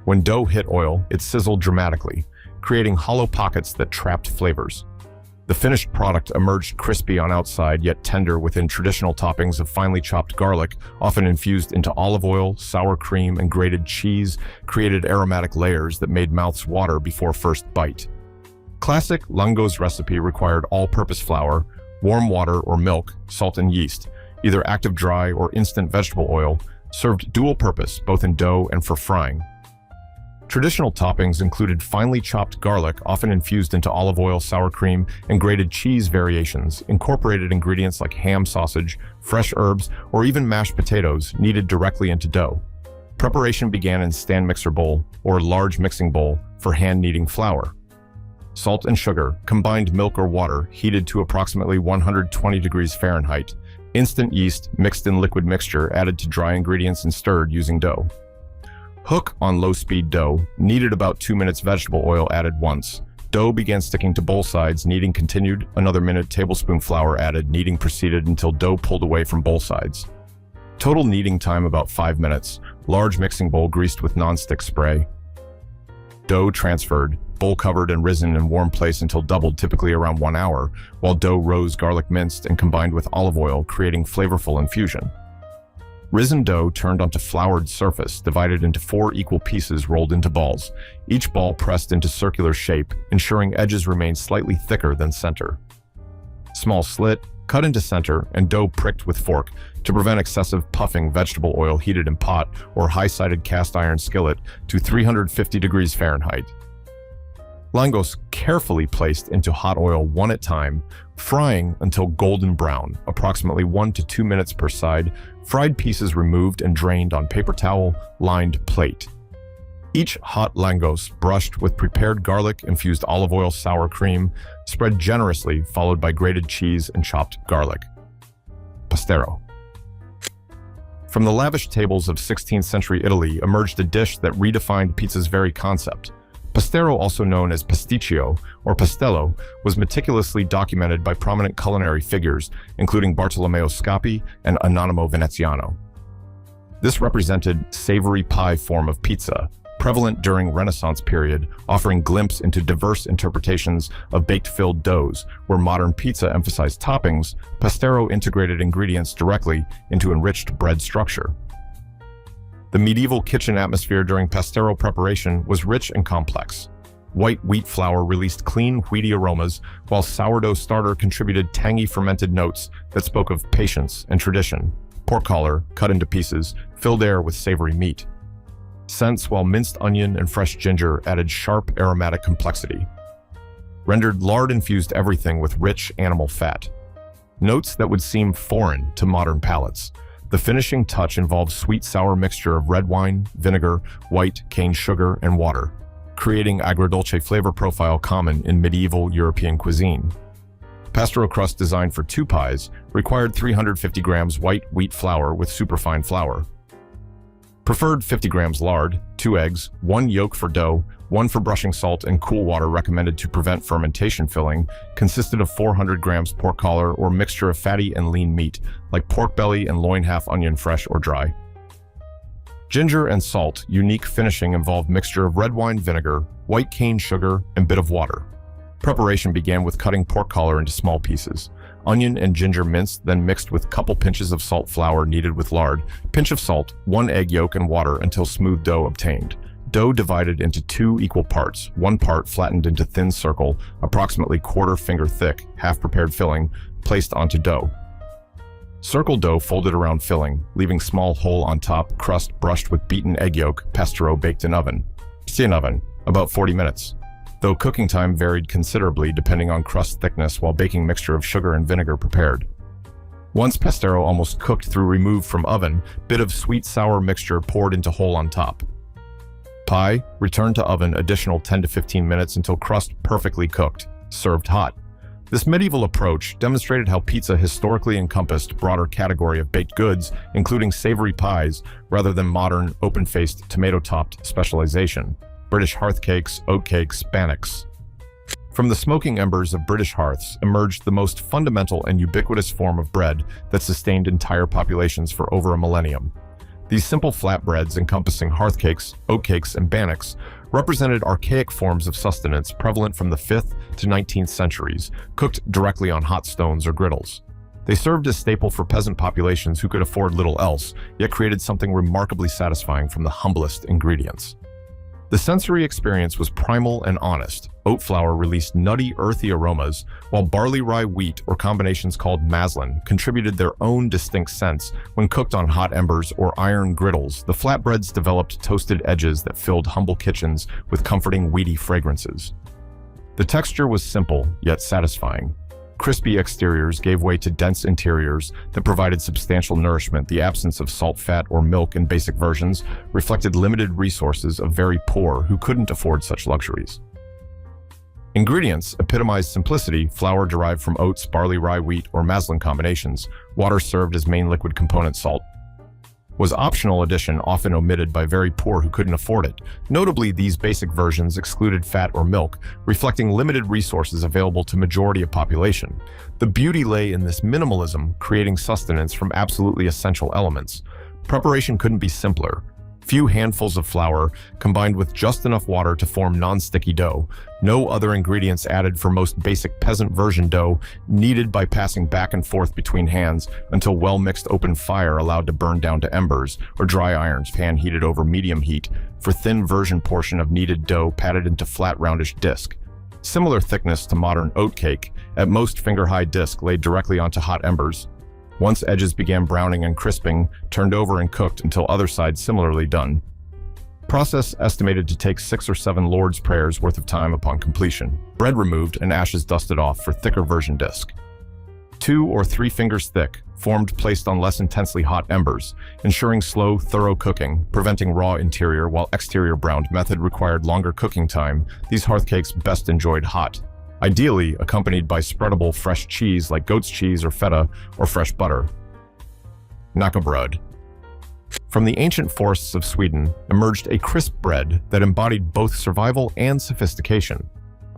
When dough hit oil, it sizzled dramatically, creating hollow pockets that trapped flavors. The finished product emerged crispy on outside, yet tender within. Traditional toppings of finely chopped garlic, often infused into olive oil, sour cream, and grated cheese, created aromatic layers that made mouths water before first bite. Classic langos recipe required all-purpose flour, warm water or milk, salt and yeast, either active dry or instant vegetable oil, served dual purpose both in dough and for frying. Traditional toppings included finely chopped garlic, often infused into olive oil, sour cream, and grated cheese. Variations incorporated ingredients like ham, sausage, fresh herbs, or even mashed potatoes kneaded directly into dough. Preparation began in stand mixer bowl or large mixing bowl for hand kneading flour. Salt and sugar, combined milk or water, heated to approximately 120 degrees Fahrenheit. Instant yeast, mixed in liquid mixture, added to dry ingredients and stirred using dough. Hook on low-speed dough, kneaded about 2 minutes. Vegetable oil added once. Dough began sticking to both sides, kneading continued. Another minute. Tablespoon flour added, kneading proceeded until dough pulled away from both sides. Total kneading time about 5 minutes. Large mixing bowl greased with non-stick spray. Dough transferred, bowl covered and risen in warm place until doubled, typically around 1 hour, while dough rose, garlic minced and combined with olive oil, creating flavorful infusion. Risen dough turned onto floured surface, divided into 4 equal pieces, rolled into balls, each ball pressed into circular shape, ensuring edges remain slightly thicker than center. Small slit, cut into center, and dough pricked with fork to prevent excessive puffing. Vegetable oil heated in pot or high-sided cast iron skillet to 350 degrees Fahrenheit. Langos carefully placed into hot oil one at a time, frying until golden brown, approximately 1 to 2 minutes per side. Fried pieces removed and drained on paper towel-lined plate. Each hot langos brushed with prepared garlic-infused olive oil, sour cream, spread generously, followed by grated cheese and chopped garlic. Pastero. From the lavish tables of 16th century Italy emerged a dish that redefined pizza's very concept. Pastero, also known as pasticcio or pastello, was meticulously documented by prominent culinary figures, including Bartolomeo Scappi and Anonimo Veneziano. This represented savory pie form of pizza, prevalent during Renaissance period, offering glimpse into diverse interpretations of baked-filled doughs. Where modern pizza emphasized toppings, Pastero integrated ingredients directly into enriched bread structure. The medieval kitchen atmosphere during Pastero preparation was rich and complex. White wheat flour released clean, wheaty aromas, while sourdough starter contributed tangy fermented notes that spoke of patience and tradition. Pork collar, cut into pieces, filled air with savory meat. Scents, while minced onion and fresh ginger added sharp aromatic complexity. Rendered lard-infused everything with rich animal fat. Notes that would seem foreign to modern palates. The finishing touch involves sweet-sour mixture of red wine, vinegar, white cane sugar, and water, creating agrodolce flavor profile common in medieval European cuisine. Pastero crust, designed for 2 pies, required 350 grams white wheat flour with superfine flour. Preferred 50 grams lard, 2 eggs, 1 yolk for dough, 1 for brushing salt, and cool water recommended to prevent fermentation. Filling consisted of 400 grams pork collar or mixture of fatty and lean meat, like pork belly and loin, half onion, fresh or dry. Ginger and salt. Unique finishing involved mixture of red wine vinegar, white cane sugar, and bit of water. Preparation began with cutting pork collar into small pieces. onion and ginger minced, then mixed with couple pinches of salt, flour kneaded with lard, pinch of salt, 1 egg yolk and water until smooth dough obtained. Dough divided into 2 equal parts, 1 part flattened into thin circle, approximately quarter finger thick, half-prepared filling, placed onto dough. Circle dough folded around filling, leaving small hole on top, crust brushed with beaten egg yolk, pastero baked in oven. In oven, about 40 minutes. Though cooking time varied considerably depending on crust thickness while baking mixture of sugar and vinegar prepared. Once pastero almost cooked through removed from oven, bit of sweet-sour mixture poured into hole on top. Pie, returned to oven additional 10 to 15 minutes until crust perfectly cooked, served hot. This medieval approach demonstrated how pizza historically encompassed broader category of baked goods, including savory pies, rather than modern, open-faced, tomato-topped specialization. British hearth cakes, oat cakes, bannocks. From the smoking embers of British hearths emerged the most fundamental and ubiquitous form of bread that sustained entire populations for over a millennium. These simple flatbreads encompassing hearth cakes, oat cakes, and bannocks represented archaic forms of sustenance prevalent from the 5th to 19th centuries, cooked directly on hot stones or griddles. They served as staple for peasant populations who could afford little else, yet created something remarkably satisfying from the humblest ingredients. The sensory experience was primal and honest. Oat flour released nutty, earthy aromas, while barley, rye, wheat, or combinations called maslin, contributed their own distinct scents. When cooked on hot embers or iron griddles, the flatbreads developed toasted edges that filled humble kitchens with comforting, weedy fragrances. The texture was simple, yet satisfying. Crispy exteriors gave way to dense interiors that provided substantial nourishment. The absence of salt, fat, or milk in basic versions reflected limited resources of very poor who couldn't afford such luxuries. Ingredients epitomized simplicity: flour derived from oats, barley, rye, wheat, or maslin combinations. Water served as main liquid component. Salt was optional addition often omitted by very poor who couldn't afford it. Notably, these basic versions excluded fat or milk, reflecting limited resources available to majority of population. The beauty lay in this minimalism, creating sustenance from absolutely essential elements. Preparation couldn't be simpler. Few handfuls of flour combined with just enough water to form non-sticky dough. No other ingredients added for most basic peasant version dough, kneaded by passing back and forth between hands until well-mixed open fire allowed to burn down to embers, or dry irons, pan heated over medium heat, for thin version portion of kneaded dough patted into flat roundish disc. Similar thickness to modern oat cake, at most finger-high disc laid directly onto hot embers. Once edges began browning and crisping, turned over and cooked until other side similarly done. Process estimated to take 6 or 7 Lord's Prayers worth of time upon completion. Bread removed and ashes dusted off for thicker version disc. 2 or 3 fingers thick, formed placed on less intensely hot embers, ensuring slow, thorough cooking, preventing raw interior while exterior browned. Method required longer cooking time. These hearth cakes best enjoyed hot, ideally accompanied by spreadable fresh cheese like goat's cheese or feta, or fresh butter. Knäckebröd. From the ancient forests of Sweden emerged a crisp bread that embodied both survival and sophistication.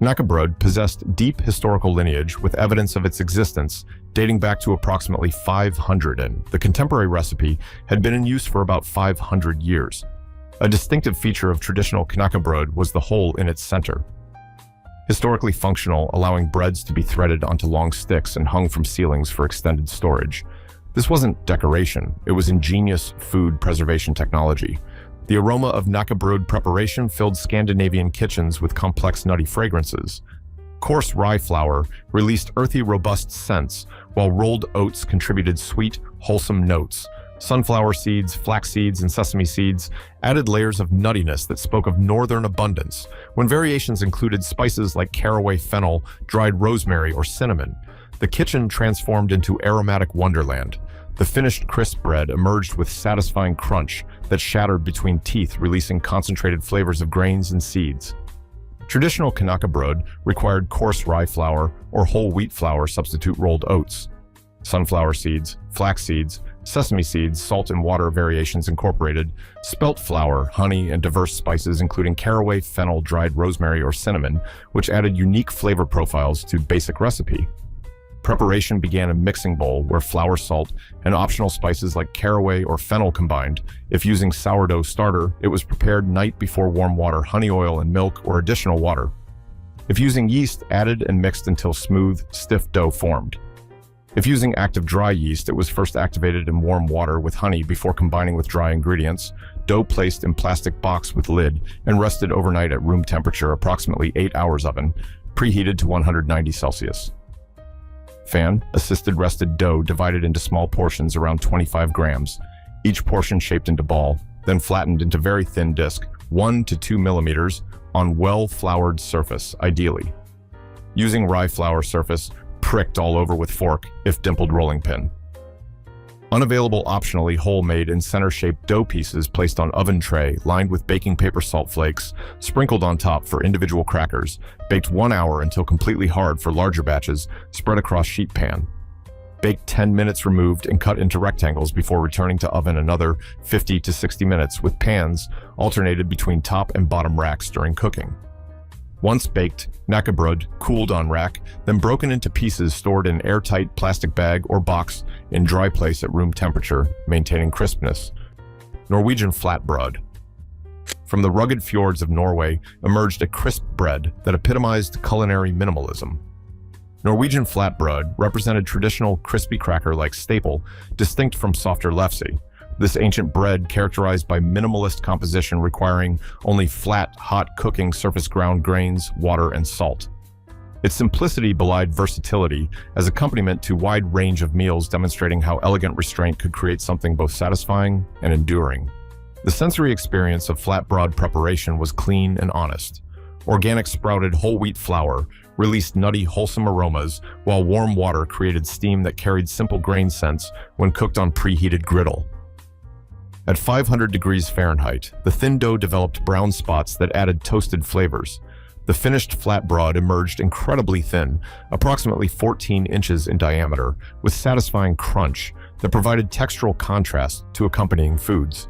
Knäckebröd possessed deep historical lineage with evidence of its existence dating back to approximately 500, and the contemporary recipe had been in use for about 500 years. A distinctive feature of traditional knäckebröd was the hole in its center. Historically functional, allowing breads to be threaded onto long sticks and hung from ceilings for extended storage. This wasn't decoration, it was ingenious food preservation technology. The aroma of knäckebröd preparation filled Scandinavian kitchens with complex nutty fragrances. Coarse rye flour released earthy, robust scents, while rolled oats contributed sweet, wholesome notes. Sunflower seeds, flax seeds, and sesame seeds added layers of nuttiness that spoke of northern abundance, when variations included spices like caraway, fennel, dried rosemary, or cinnamon. The kitchen transformed into aromatic wonderland. The finished crisp bread emerged with satisfying crunch that shattered between teeth, releasing concentrated flavors of grains and seeds. Traditional knäckebröd required coarse rye flour or whole wheat flour substitute rolled oats. Sunflower seeds, flax seeds, sesame seeds, salt and water variations incorporated, spelt flour, honey, and diverse spices including caraway, fennel, dried rosemary, or cinnamon, which added unique flavor profiles to basic recipe. Preparation began in a mixing bowl where flour, salt, and optional spices like caraway or fennel combined. If using sourdough starter, it was prepared night before warm water, honey oil, and milk, or additional water. If using yeast, added and mixed until smooth, stiff dough formed. If using active dry yeast, it was first activated in warm water with honey before combining with dry ingredients, dough placed in plastic box with lid, and rested overnight at room temperature, approximately 8 hours oven, preheated to 190 Celsius. Fan, assisted rested dough divided into small portions around 25 grams, each portion shaped into ball, then flattened into very thin disc, 1 to 2 millimeters, on well-floured surface, ideally. Using rye flour surface, pricked all over with fork, if dimpled rolling pin. Unavailable optionally whole made in center-shaped dough pieces placed on oven tray lined with baking paper salt flakes, sprinkled on top for individual crackers, baked 1 hour until completely hard for larger batches, spread across sheet pan. Baked 10 minutes removed and cut into rectangles before returning to oven another 50 to 60 minutes with pans alternated between top and bottom racks during cooking. Once baked, knäckebröd cooled on rack, then broken into pieces stored in airtight plastic bag or box in dry place at room temperature, maintaining crispness. Norwegian flatbrød. From the rugged fjords of Norway emerged a crisp bread that epitomized culinary minimalism. Norwegian flatbrød represented traditional crispy cracker-like staple, distinct from softer lefse. This ancient bread characterized by minimalist composition requiring only flat, hot cooking surface ground grains, water, and salt. Its simplicity belied versatility as accompaniment to wide range of meals, demonstrating how elegant restraint could create something both satisfying and enduring. The sensory experience of flatbrød preparation was clean and honest. Organic sprouted whole wheat flour released nutty, wholesome aromas, while warm water created steam that carried simple grain scents when cooked on preheated griddle. At 500 degrees Fahrenheit, the thin dough developed brown spots that added toasted flavors. The finished flatbrød emerged incredibly thin, approximately 14 inches in diameter, with satisfying crunch that provided textural contrast to accompanying foods.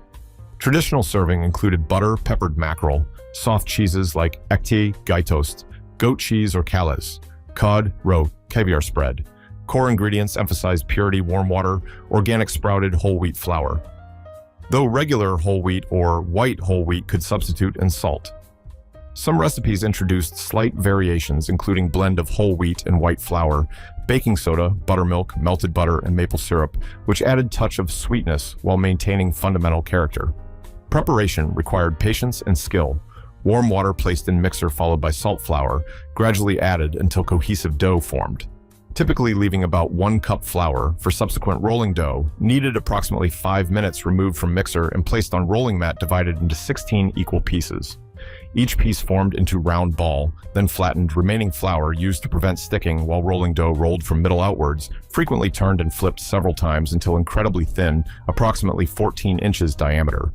Traditional serving included butter, peppered mackerel, soft cheeses like ekte geitost, goat cheese or kalles, cod, roe, caviar spread. Core ingredients emphasized purity, warm water, organic sprouted whole wheat flour. Though regular whole wheat or white whole wheat could substitute, and salt. Some recipes introduced slight variations, including blend of whole wheat and white flour, baking soda, buttermilk, melted butter, and maple syrup, which added touch of sweetness while maintaining fundamental character. Preparation required patience and skill. Warm water placed in mixer followed by salt flour, gradually added until cohesive dough formed. Typically leaving about 1 cup flour for subsequent rolling dough, kneaded approximately 5 minutes removed from mixer and placed on rolling mat divided into 16 equal pieces. Each piece formed into round ball, then flattened, remaining flour used to prevent sticking while rolling dough rolled from middle outwards, frequently turned and flipped several times until incredibly thin, approximately 14 inches diameter.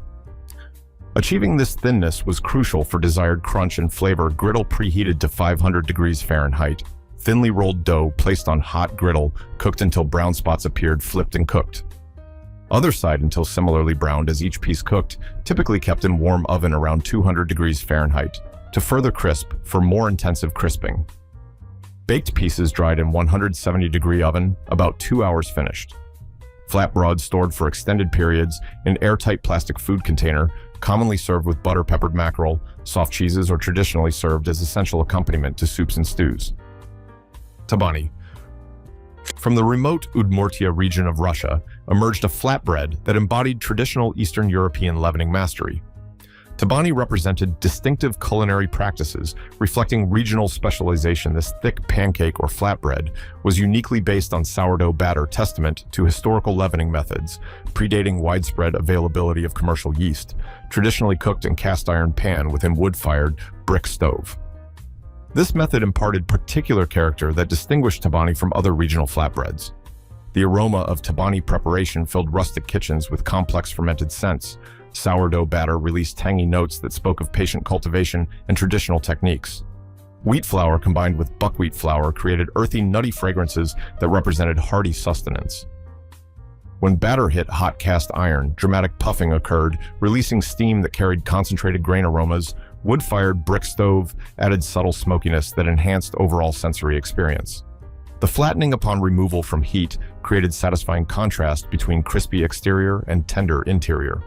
Achieving this thinness was crucial for desired crunch and flavor. Griddle preheated to 500 degrees Fahrenheit. Thinly rolled dough placed on hot griddle, cooked until brown spots appeared, flipped and cooked. Other side until similarly browned as each piece cooked, typically kept in warm oven around 200 degrees Fahrenheit, to further crisp for more intensive crisping. Baked pieces dried in 170-degree oven, about 2 hours finished. Flatbrød stored for extended periods in airtight plastic food container, commonly served with butter peppered mackerel, soft cheeses, or traditionally served as essential accompaniment to soups and stews. Tabani. From the remote Udmurtia region of Russia emerged a flatbread that embodied traditional Eastern European leavening mastery. Tabani represented distinctive culinary practices, reflecting regional specialization. This thick pancake or flatbread was uniquely based on sourdough batter, testament to historical leavening methods, predating widespread availability of commercial yeast, traditionally cooked in cast iron pan within wood-fired brick stove. This method imparted particular character that distinguished Tabani from other regional flatbreads. The aroma of Tabani preparation filled rustic kitchens with complex fermented scents. Sourdough batter released tangy notes that spoke of patient cultivation and traditional techniques. Wheat flour combined with buckwheat flour created earthy, nutty fragrances that represented hearty sustenance. When batter hit hot cast iron, dramatic puffing occurred, releasing steam that carried concentrated grain aromas. Wood-fired brick stove added subtle smokiness that enhanced overall sensory experience. The flattening upon removal from heat created satisfying contrast between crispy exterior and tender interior.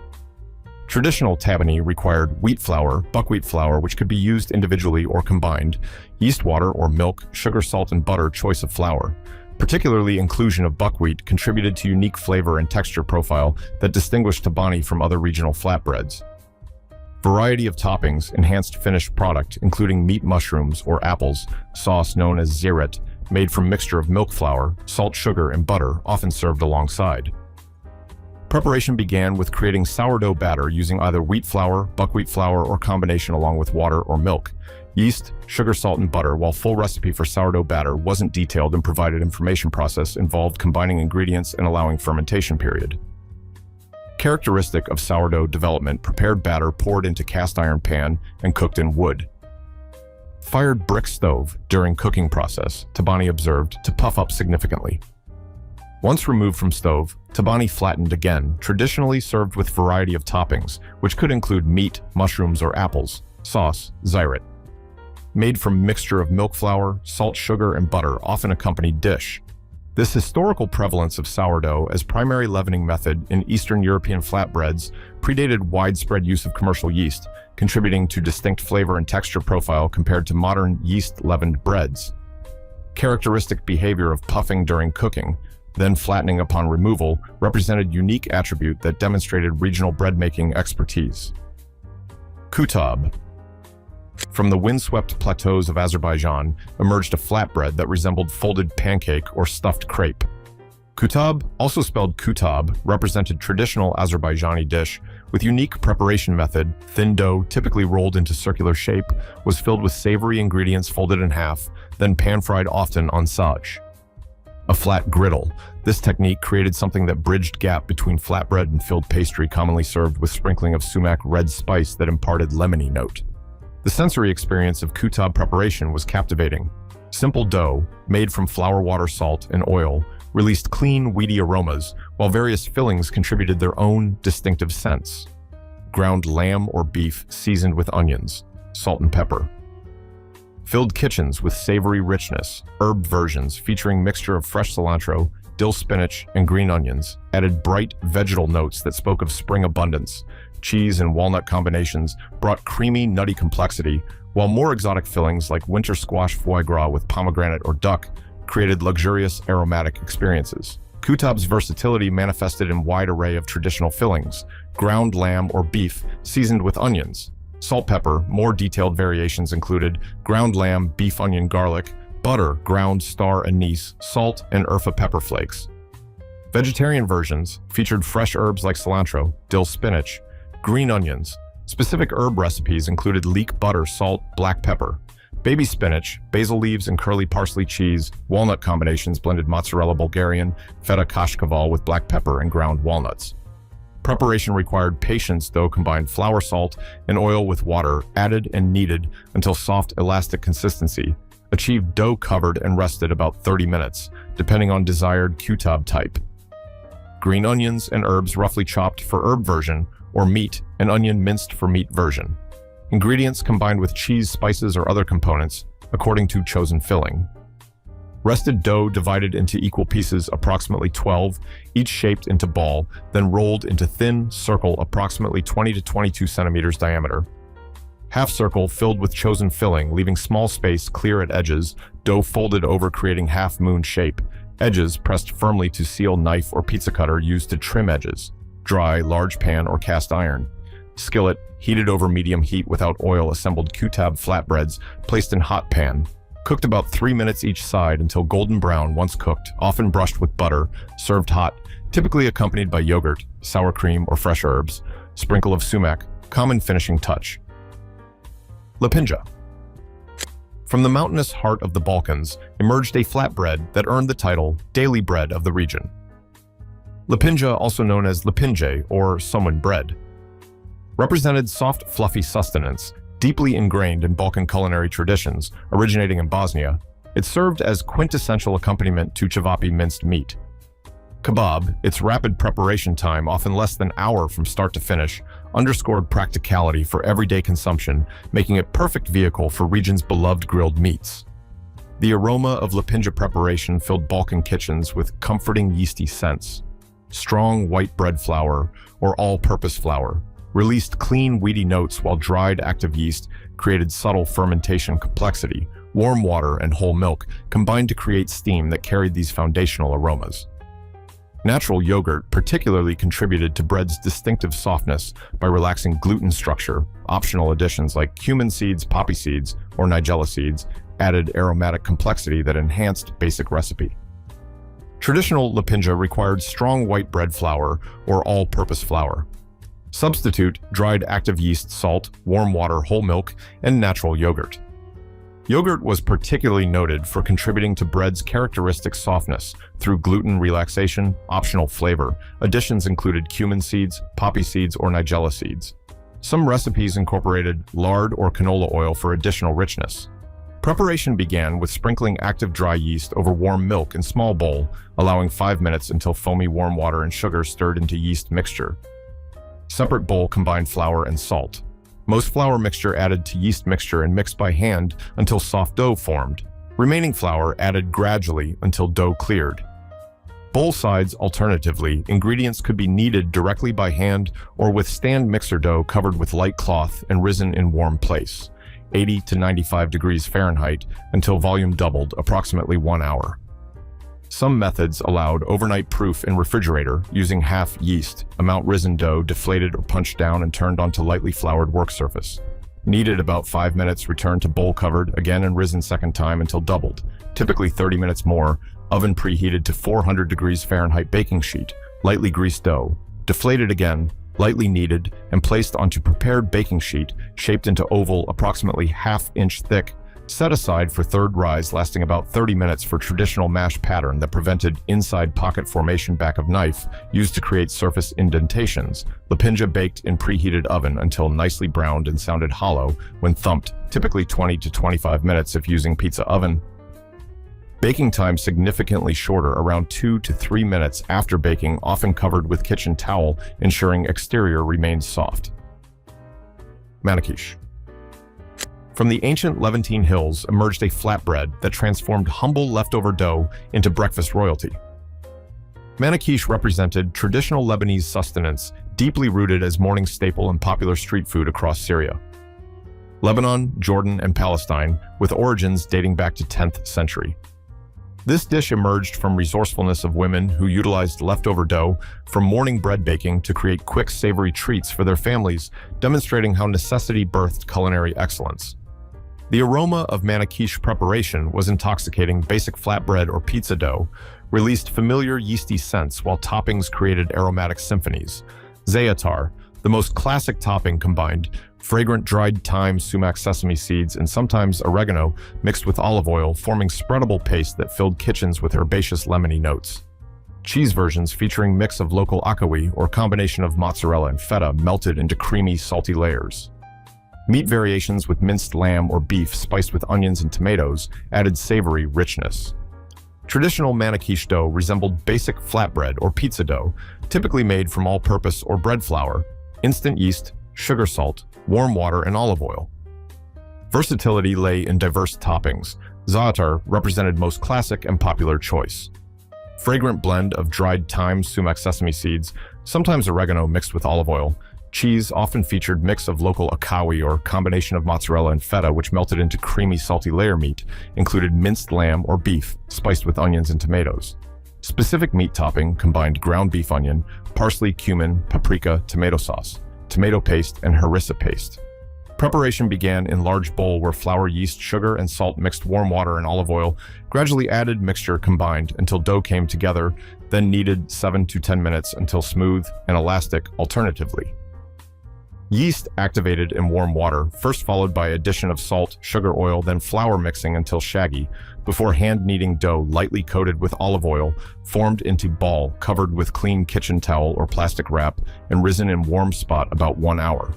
Traditional tabani required wheat flour, buckwheat flour, which could be used individually or combined, yeast water or milk, sugar, salt, and butter, choice of flour. Particularly inclusion of buckwheat contributed to unique flavor and texture profile that distinguished tabani from other regional flatbreads. Variety of toppings enhanced finished product, including meat mushrooms or apples, sauce known as ziret, made from mixture of milk flour, salt, sugar, and butter, often served alongside. Preparation began with creating sourdough batter using either wheat flour, buckwheat flour, or combination along with water or milk, yeast, sugar, salt, and butter. While full recipe for sourdough batter wasn't detailed and provided information, process involved combining ingredients and allowing fermentation period. Characteristic of sourdough development, prepared batter poured into cast iron pan and cooked in wood. Fired brick stove during cooking process, tabani observed to puff up significantly. Once removed from stove, tabani flattened again, traditionally served with variety of toppings, which could include meat, mushrooms, or apples, sauce, ziret. Made from mixture of milk flour, salt, sugar, and butter, often accompanied dish. This historical prevalence of sourdough as primary leavening method in Eastern European flatbreads predated widespread use of commercial yeast, contributing to distinct flavor and texture profile compared to modern yeast-leavened breads. Characteristic behavior of puffing during cooking, then flattening upon removal, represented unique attribute that demonstrated regional bread-making expertise. Kutab. From the windswept plateaus of Azerbaijan emerged a flatbread that resembled folded pancake or stuffed crepe. Kutab, also spelled kutab, represented traditional Azerbaijani dish with unique preparation method. Thin dough, typically rolled into circular shape, was filled with savory ingredients folded in half, then pan-fried, often on saj. A flat griddle. This technique created something that bridged gap between flatbread and filled pastry, commonly served with sprinkling of sumac red spice that imparted lemony note. The sensory experience of kutab preparation was captivating. Simple dough, made from flour, water, salt, and oil, released clean, weedy aromas, while various fillings contributed their own distinctive scents. Ground lamb or beef seasoned with onions, salt, and pepper. Filled kitchens with savory richness, herb versions featuring mixture of fresh cilantro, dill spinach, and green onions, added bright vegetal notes that spoke of spring abundance. Cheese and walnut combinations brought creamy, nutty complexity, while more exotic fillings like winter squash foie gras with pomegranate or duck created luxurious, aromatic experiences. Kutab's versatility manifested in wide array of traditional fillings: ground lamb or beef seasoned with onions, salt, pepper. More detailed variations included ground lamb, beef, onion, garlic, butter, ground star anise, salt, and urfa pepper flakes. Vegetarian versions featured fresh herbs like cilantro, dill spinach, green onions. Specific herb recipes included leek butter, salt, black pepper, baby spinach, basil leaves, and curly parsley cheese. Walnut combinations blended mozzarella Bulgarian, feta kashkaval with black pepper and ground walnuts. Preparation required patience, though combined flour, salt, and oil with water, added and kneaded until soft, elastic consistency. Achieved dough covered and rested about 30 minutes, depending on desired kutab type. Green onions and herbs roughly chopped for herb version, or meat and onion minced for meat version. Ingredients combined with cheese, spices, or other components, according to chosen filling. Rested dough divided into equal pieces, approximately 12, each shaped into ball, then rolled into thin circle approximately 20 to 22 centimeters diameter. Half circle filled with chosen filling, leaving small space clear at edges, dough folded over creating half moon shape, edges pressed firmly to seal knife or pizza cutter used to trim edges. Dry, large pan or cast iron. Skillet, heated over medium heat without oil, assembled kutab flatbreads placed in hot pan. Cooked about 3 minutes each side until golden brown once cooked, often brushed with butter, served hot, typically accompanied by yogurt, sour cream, or fresh herbs. Sprinkle of sumac, common finishing touch. Lipinja. From the mountainous heart of the Balkans emerged a flatbread that earned the title daily bread of the region. Lipinja, also known as lipinje or somun bread, represented soft, fluffy sustenance, deeply ingrained in Balkan culinary traditions, originating in Bosnia. It served as quintessential accompaniment to cevapi minced meat. Kebab, its rapid preparation time, often less than an hour from start to finish, underscored practicality for everyday consumption, making it perfect vehicle for region's beloved grilled meats. The aroma of lipinja preparation filled Balkan kitchens with comforting yeasty scents. Strong white bread flour, or all-purpose flour, released clean, weedy notes, while dried active yeast created subtle fermentation complexity, warm water, and whole milk combined to create steam that carried these foundational aromas. Natural yogurt particularly contributed to bread's distinctive softness by relaxing gluten structure. Optional additions like cumin seeds, poppy seeds, or nigella seeds added aromatic complexity that enhanced basic recipe. Traditional lapinja required strong white bread flour or all-purpose flour. Substitute dried active yeast, salt, warm water, whole milk, and natural yogurt. Yogurt was particularly noted for contributing to bread's characteristic softness through gluten relaxation, optional flavor. Additions included cumin seeds, poppy seeds, or nigella seeds. Some recipes incorporated lard or canola oil for additional richness. Preparation began with sprinkling active dry yeast over warm milk in small bowl, allowing 5 minutes until foamy warm water and sugar stirred into yeast mixture. Separate bowl combined flour and salt. Most flour mixture added to yeast mixture and mixed by hand until soft dough formed. Remaining flour added gradually until dough cleared. Bowl sides, alternatively, ingredients could be kneaded directly by hand or with stand mixer dough covered with light cloth and risen in warm place, 80 to 95 degrees Fahrenheit, until volume doubled, approximately 1 hour. Some methods allowed overnight proof in refrigerator using half yeast, amount risen dough deflated or punched down and turned onto lightly floured work surface. Kneaded about 5 minutes, returned to bowl covered, again and risen second time until doubled, typically 30 minutes more, oven preheated to 400 degrees Fahrenheit baking sheet, lightly greased dough, deflated again, lightly kneaded, and placed onto prepared baking sheet, shaped into oval approximately ½ inch thick, set aside for third rise lasting about 30 minutes for traditional mash pattern that prevented inside pocket formation back of knife used to create surface indentations. Lapinja baked in preheated oven until nicely browned and sounded hollow when thumped, typically 20 to 25 minutes if using pizza oven. Baking time significantly shorter, around 2 to 3 minutes after baking, often covered with kitchen towel, ensuring exterior remains soft. Manakish. From the ancient Levantine hills emerged a flatbread that transformed humble leftover dough into breakfast royalty. Manakish represented traditional Lebanese sustenance, deeply rooted as morning staple and popular street food across Syria, Lebanon, Jordan, and Palestine, with origins dating back to 10th century. This dish emerged from resourcefulness of women who utilized leftover dough from morning bread baking to create quick, savory treats for their families, demonstrating how necessity birthed culinary excellence. The aroma of manakish preparation was intoxicating. Basic flatbread or pizza dough released familiar yeasty scents while toppings created aromatic symphonies. Za'atar, the most classic topping, combined fragrant dried thyme, sumac, sesame seeds, and sometimes oregano mixed with olive oil, forming spreadable paste that filled kitchens with herbaceous lemony notes. Cheese versions featuring mix of local akawee or combination of mozzarella and feta melted into creamy, salty layers. Meat variations with minced lamb or beef spiced with onions and tomatoes added savory richness. Traditional manakish dough resembled basic flatbread or pizza dough, typically made from all-purpose or bread flour, instant yeast, sugar, salt, warm water, and olive oil. Versatility lay in diverse toppings. Za'atar represented most classic and popular choice. Fragrant blend of dried thyme, sumac, sesame seeds, sometimes oregano mixed with olive oil. Cheese often featured mix of local akawee or combination of mozzarella and feta, which melted into creamy, salty layer meat, included minced lamb or beef, spiced with onions and tomatoes. Specific meat topping combined ground beef onion, parsley, cumin, paprika, tomato sauce, tomato paste, and harissa paste. Preparation began in large bowl where flour, yeast, sugar, and salt mixed warm water and olive oil, gradually added mixture combined until dough came together, then kneaded 7 to 10 minutes until smooth and elastic alternatively. Yeast activated in warm water, first followed by addition of salt, sugar, oil, then flour mixing until shaggy, before hand kneading dough lightly coated with olive oil, formed into ball, covered with clean kitchen towel or plastic wrap, and risen in warm spot about 1 hour.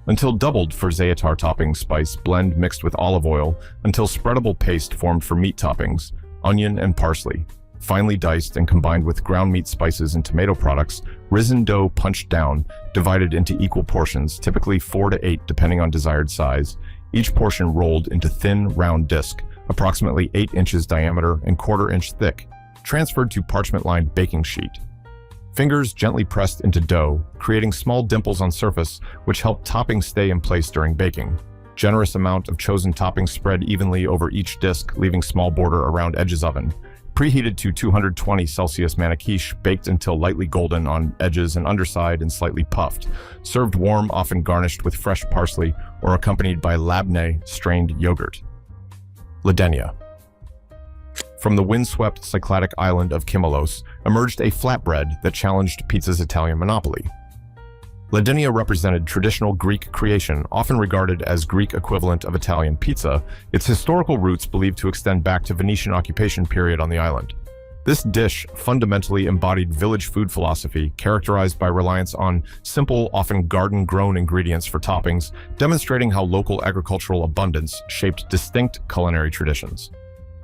Until doubled for za'atar topping spice blend mixed with olive oil, until spreadable paste formed for meat toppings, onion and parsley. Finely diced and combined with ground meat spices and tomato products, risen dough punched down, divided into equal portions, typically 4 to 8 depending on desired size, each portion rolled into thin, round disc, approximately 8 inches diameter and 1/4 inch thick, transferred to parchment-lined baking sheet. Fingers gently pressed into dough, creating small dimples on surface, which help toppings stay in place during baking. Generous amount of chosen toppings spread evenly over each disc, leaving small border around edges oven. Preheated to 220 Celsius manna quiche, baked until lightly golden on edges and underside and slightly puffed. Served warm, often garnished with fresh parsley or accompanied by labneh strained yogurt. Ladenia. From the windswept Cycladic island of Kimolos emerged a flatbread that challenged pizza's Italian monopoly. Ladenia represented traditional Greek creation, often regarded as Greek equivalent of Italian pizza, its historical roots believed to extend back to Venetian occupation period on the island. This dish fundamentally embodied village food philosophy, characterized by reliance on simple, often garden-grown ingredients for toppings, demonstrating how local agricultural abundance shaped distinct culinary traditions.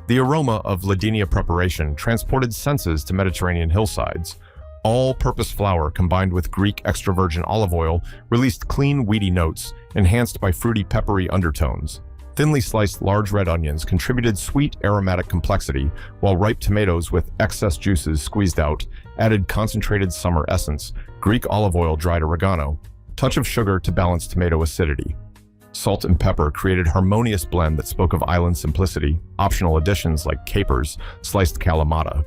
The aroma of Ladenia preparation transported senses to Mediterranean hillsides. All-purpose flour combined with Greek extra virgin olive oil released clean, weedy notes, enhanced by fruity, peppery undertones. Thinly sliced large red onions contributed sweet, aromatic complexity, while ripe tomatoes with excess juices squeezed out added concentrated summer essence, Greek olive oil, dried oregano, touch of sugar to balance tomato acidity. Salt and pepper created harmonious blend that spoke of island simplicity, optional additions like capers, sliced kalamata.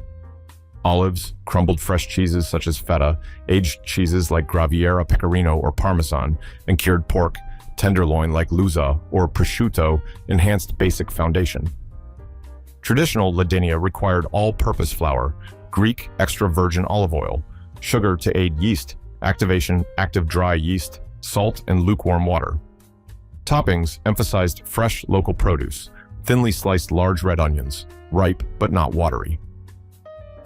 Olives, crumbled fresh cheeses such as feta, aged cheeses like Graviera Pecorino or Parmesan, and cured pork, tenderloin like Luzza or prosciutto enhanced basic foundation. Traditional Ladenia required all-purpose flour, Greek extra virgin olive oil, sugar to aid yeast, activation, active dry yeast, salt, and lukewarm water. Toppings emphasized fresh local produce, thinly sliced large red onions, ripe but not watery.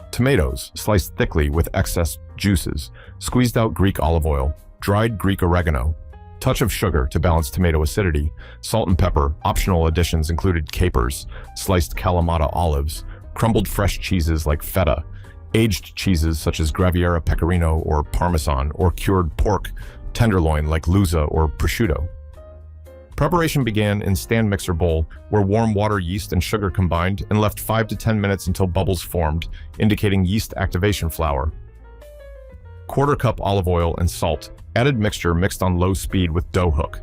Tomatoes, sliced thickly with excess juices, squeezed out Greek olive oil, dried Greek oregano, touch of sugar to balance tomato acidity, salt and pepper. Optional additions included capers, sliced kalamata olives, crumbled fresh cheeses like feta, aged cheeses such as Graviera Pecorino or Parmesan, or cured pork, tenderloin like Luzza or prosciutto. Preparation began in stand mixer bowl, where warm water, yeast, and sugar combined and left 5 to 10 minutes until bubbles formed, indicating yeast activation flour. Quarter cup olive oil and salt, added mixture mixed on low speed with dough hook.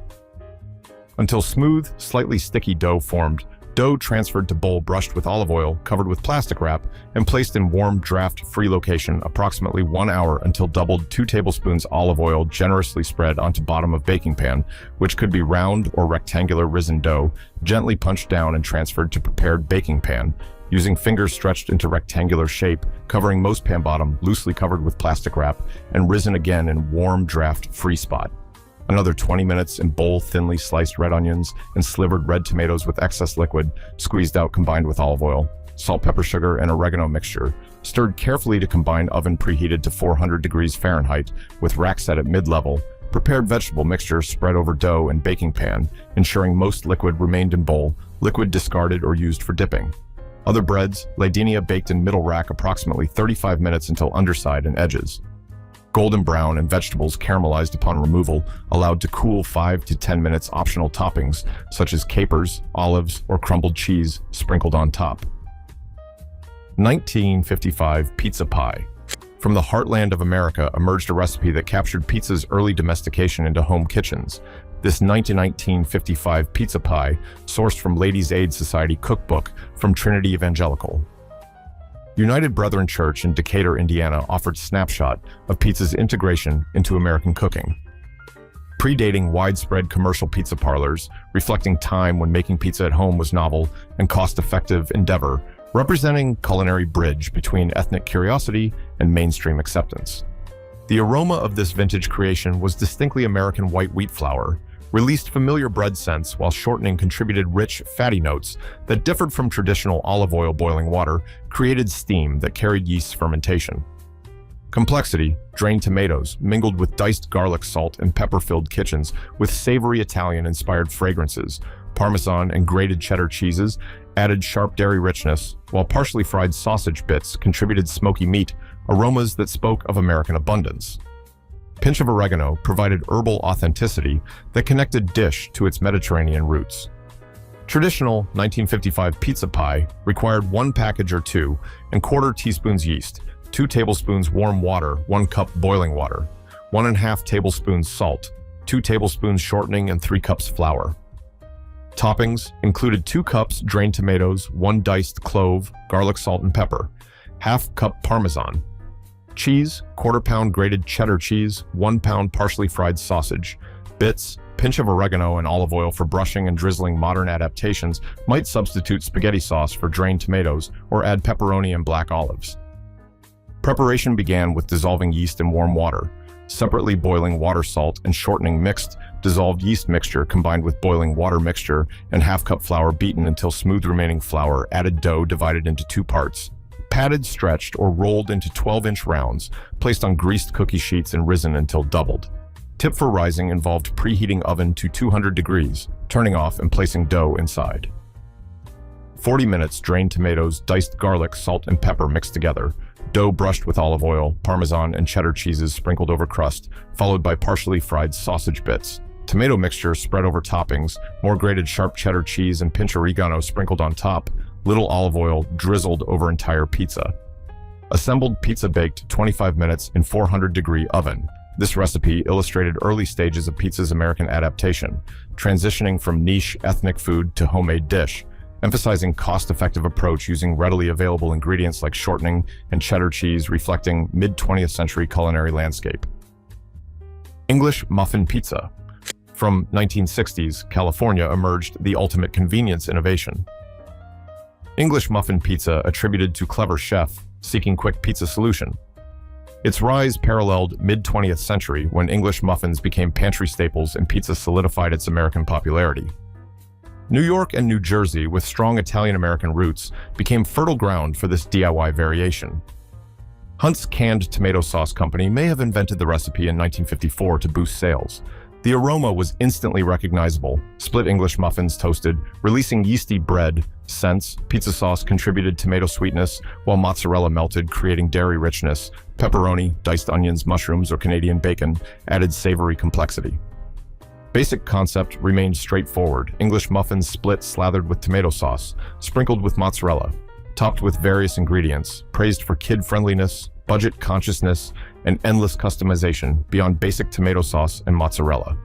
Until smooth, slightly sticky dough formed, dough transferred to bowl brushed with olive oil, covered with plastic wrap, and placed in warm draft-free location approximately 1 hour until doubled. 2 tablespoons olive oil generously spread onto bottom of baking pan, which could be round or rectangular risen dough, gently punched down and transferred to prepared baking pan, using fingers stretched into rectangular shape, covering most pan bottom, loosely covered with plastic wrap, and risen again in warm draft-free spot. Another 20 minutes in bowl thinly sliced red onions and slivered red tomatoes with excess liquid, squeezed out combined with olive oil, salt, pepper, sugar, and oregano mixture, stirred carefully to combine, oven preheated to 400 degrees Fahrenheit with rack set at mid-level, prepared vegetable mixture spread over dough and baking pan, ensuring most liquid remained in bowl, liquid discarded or used for dipping. Other breads, Ladenia baked in middle rack approximately 35 minutes until underside and edges. Golden brown and vegetables caramelized upon removal, allowed to cool 5 to 10 minutes. Optional toppings such as capers, olives, or crumbled cheese sprinkled on top. 1955 pizza pie. From the heartland of America emerged a recipe that captured pizza's early domestication into home kitchens. This 1955 pizza pie, sourced from Ladies' Aid Society cookbook from Trinity Evangelical. United Brethren Church in Decatur, Indiana offered snapshot of pizza's integration into American cooking. Predating widespread commercial pizza parlors, reflecting time when making pizza at home was novel and cost-effective endeavor, representing culinary bridge between ethnic curiosity and mainstream acceptance. The aroma of this vintage creation was distinctly American white wheat flour, released familiar bread scents while shortening contributed rich, fatty notes that differed from traditional olive oil. Boiling water created steam that carried yeast's fermentation. Complexity, drained tomatoes, mingled with diced garlic, salt, and pepper-filled kitchens with savory Italian-inspired fragrances. Parmesan and grated cheddar cheeses added sharp dairy richness, while partially fried sausage bits contributed smoky meat, aromas that spoke of American abundance. Pinch of oregano provided herbal authenticity that connected dish to its Mediterranean roots. Traditional 1955 pizza pie required 1 package or 2 and quarter teaspoons yeast, 2 tablespoons warm water, 1 cup boiling water, 1.5 tablespoons salt, 2 tablespoons shortening, and 3 cups flour. Toppings included 2 cups drained tomatoes, 1 diced clove, garlic, salt, and pepper, ½ cup Parmesan. Cheese, ¼ pound grated cheddar cheese, 1 pound partially fried sausage. Bits, pinch of oregano and olive oil for brushing and drizzling. Modern adaptations might substitute spaghetti sauce for drained tomatoes or add pepperoni and black olives. Preparation began with dissolving yeast in warm water, separately boiling water, salt, and shortening mixed dissolved yeast mixture combined with boiling water mixture and ½ cup flour beaten until smooth. Remaining flour, added dough divided into 2 parts. Patted, stretched, or rolled into 12-inch rounds, placed on greased cookie sheets and risen until doubled. Tip for rising involved preheating oven to 200 degrees, turning off and placing dough inside. 40 minutes, drained tomatoes, diced garlic, salt, and pepper mixed together. Dough brushed with olive oil, Parmesan, and cheddar cheeses sprinkled over crust, followed by partially fried sausage bits. Tomato mixture spread over toppings, more grated sharp cheddar cheese and pinch oregano sprinkled on top, little olive oil drizzled over entire pizza. Assembled pizza baked 25 minutes in 400-degree oven. This recipe illustrated early stages of pizza's American adaptation, transitioning from niche ethnic food to homemade dish, emphasizing cost-effective approach using readily available ingredients like shortening and cheddar cheese, reflecting mid-20th century culinary landscape. English muffin pizza. From 1960s, California emerged the ultimate convenience innovation. English muffin pizza attributed to clever chef seeking quick pizza solution. Its rise paralleled mid-20th century when English muffins became pantry staples and pizza solidified its American popularity. New York and New Jersey, with strong Italian-American roots, became fertile ground for this DIY variation. Hunt's Canned Tomato Sauce Company may have invented the recipe in 1954 to boost sales. The aroma was instantly recognizable. Split English muffins toasted, releasing yeasty bread scents. Pizza sauce contributed tomato sweetness, while mozzarella melted, creating dairy richness. Pepperoni, diced onions, mushrooms, or Canadian bacon added savory complexity. Basic concept remained straightforward. English muffins split, slathered with tomato sauce, sprinkled with mozzarella, topped with various ingredients, praised for kid-friendliness, budget consciousness, and endless customization beyond basic tomato sauce and mozzarella.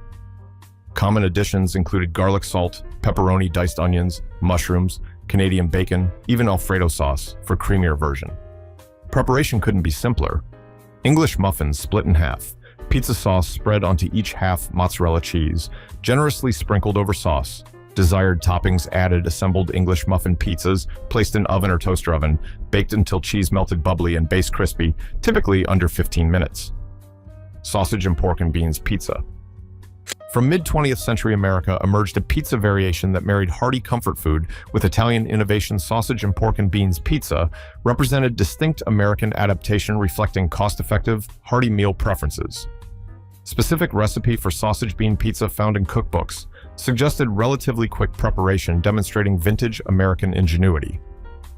Common additions included garlic salt, pepperoni, diced onions, mushrooms, Canadian bacon, even Alfredo sauce for creamier version. Preparation couldn't be simpler. English muffins split in half, pizza sauce spread onto each half, mozzarella cheese, generously sprinkled over sauce. Desired toppings added. Assembled English muffin pizzas placed in oven or toaster oven, baked until cheese melted bubbly and base crispy, typically under 15 minutes. Sausage and pork and beans pizza. From mid-20th century America emerged a pizza variation that married hearty comfort food with Italian innovation. Sausage and pork and beans pizza represented distinct American adaptation reflecting cost-effective, hearty meal preferences. Specific recipe for sausage bean pizza found in cookbooks suggested relatively quick preparation, demonstrating vintage American ingenuity.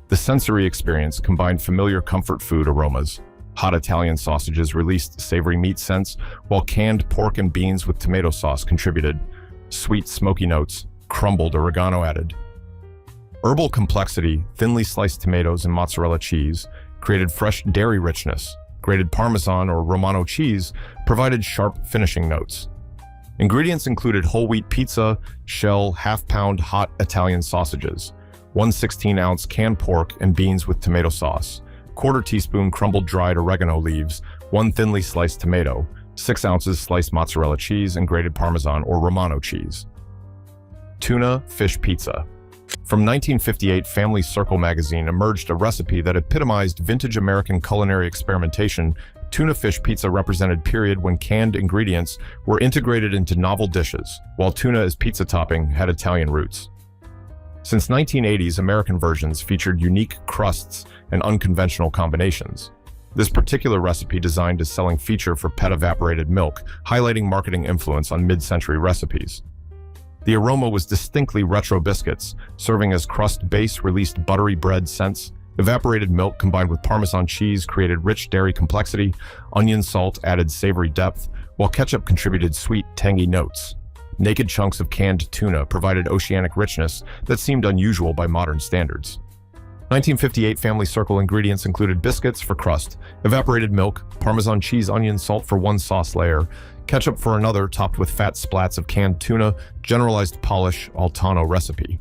The sensory experience combined familiar comfort food aromas. Hot Italian sausages released savory meat scents, while canned pork and beans with tomato sauce contributed sweet, smoky notes. Crumbled oregano added. Herbal complexity, thinly sliced tomatoes and mozzarella cheese created fresh dairy richness. Grated Parmesan or Romano cheese provided sharp finishing notes. Ingredients included whole wheat pizza, shell, ½ pound hot Italian sausages, 1 16-ounce canned pork and beans with tomato sauce, ¼ teaspoon crumbled dried oregano leaves, 1 thinly sliced tomato, 6 ounces sliced mozzarella cheese, and grated Parmesan or Romano cheese. Tuna fish pizza. From 1958, Family Circle magazine emerged a recipe that epitomized vintage American culinary experimentation. Tuna fish pizza represented period when canned ingredients were integrated into novel dishes, while tuna as pizza topping had Italian roots. Since 1980s, American versions featured unique crusts and unconventional combinations. This particular recipe designed a selling feature for pet evaporated milk, highlighting marketing influence on mid-century recipes. The aroma was distinctly retro biscuits, serving as crust base released buttery bread scents. Evaporated milk combined with Parmesan cheese created rich dairy complexity. Onion salt added savory depth, while ketchup contributed sweet, tangy notes. Naked chunks of canned tuna provided oceanic richness that seemed unusual by modern standards. 1958 family circle ingredients included biscuits for crust, evaporated milk, Parmesan cheese, onion, salt for one sauce layer, ketchup for another topped with fat splats of canned tuna, generalized polish Altano recipe.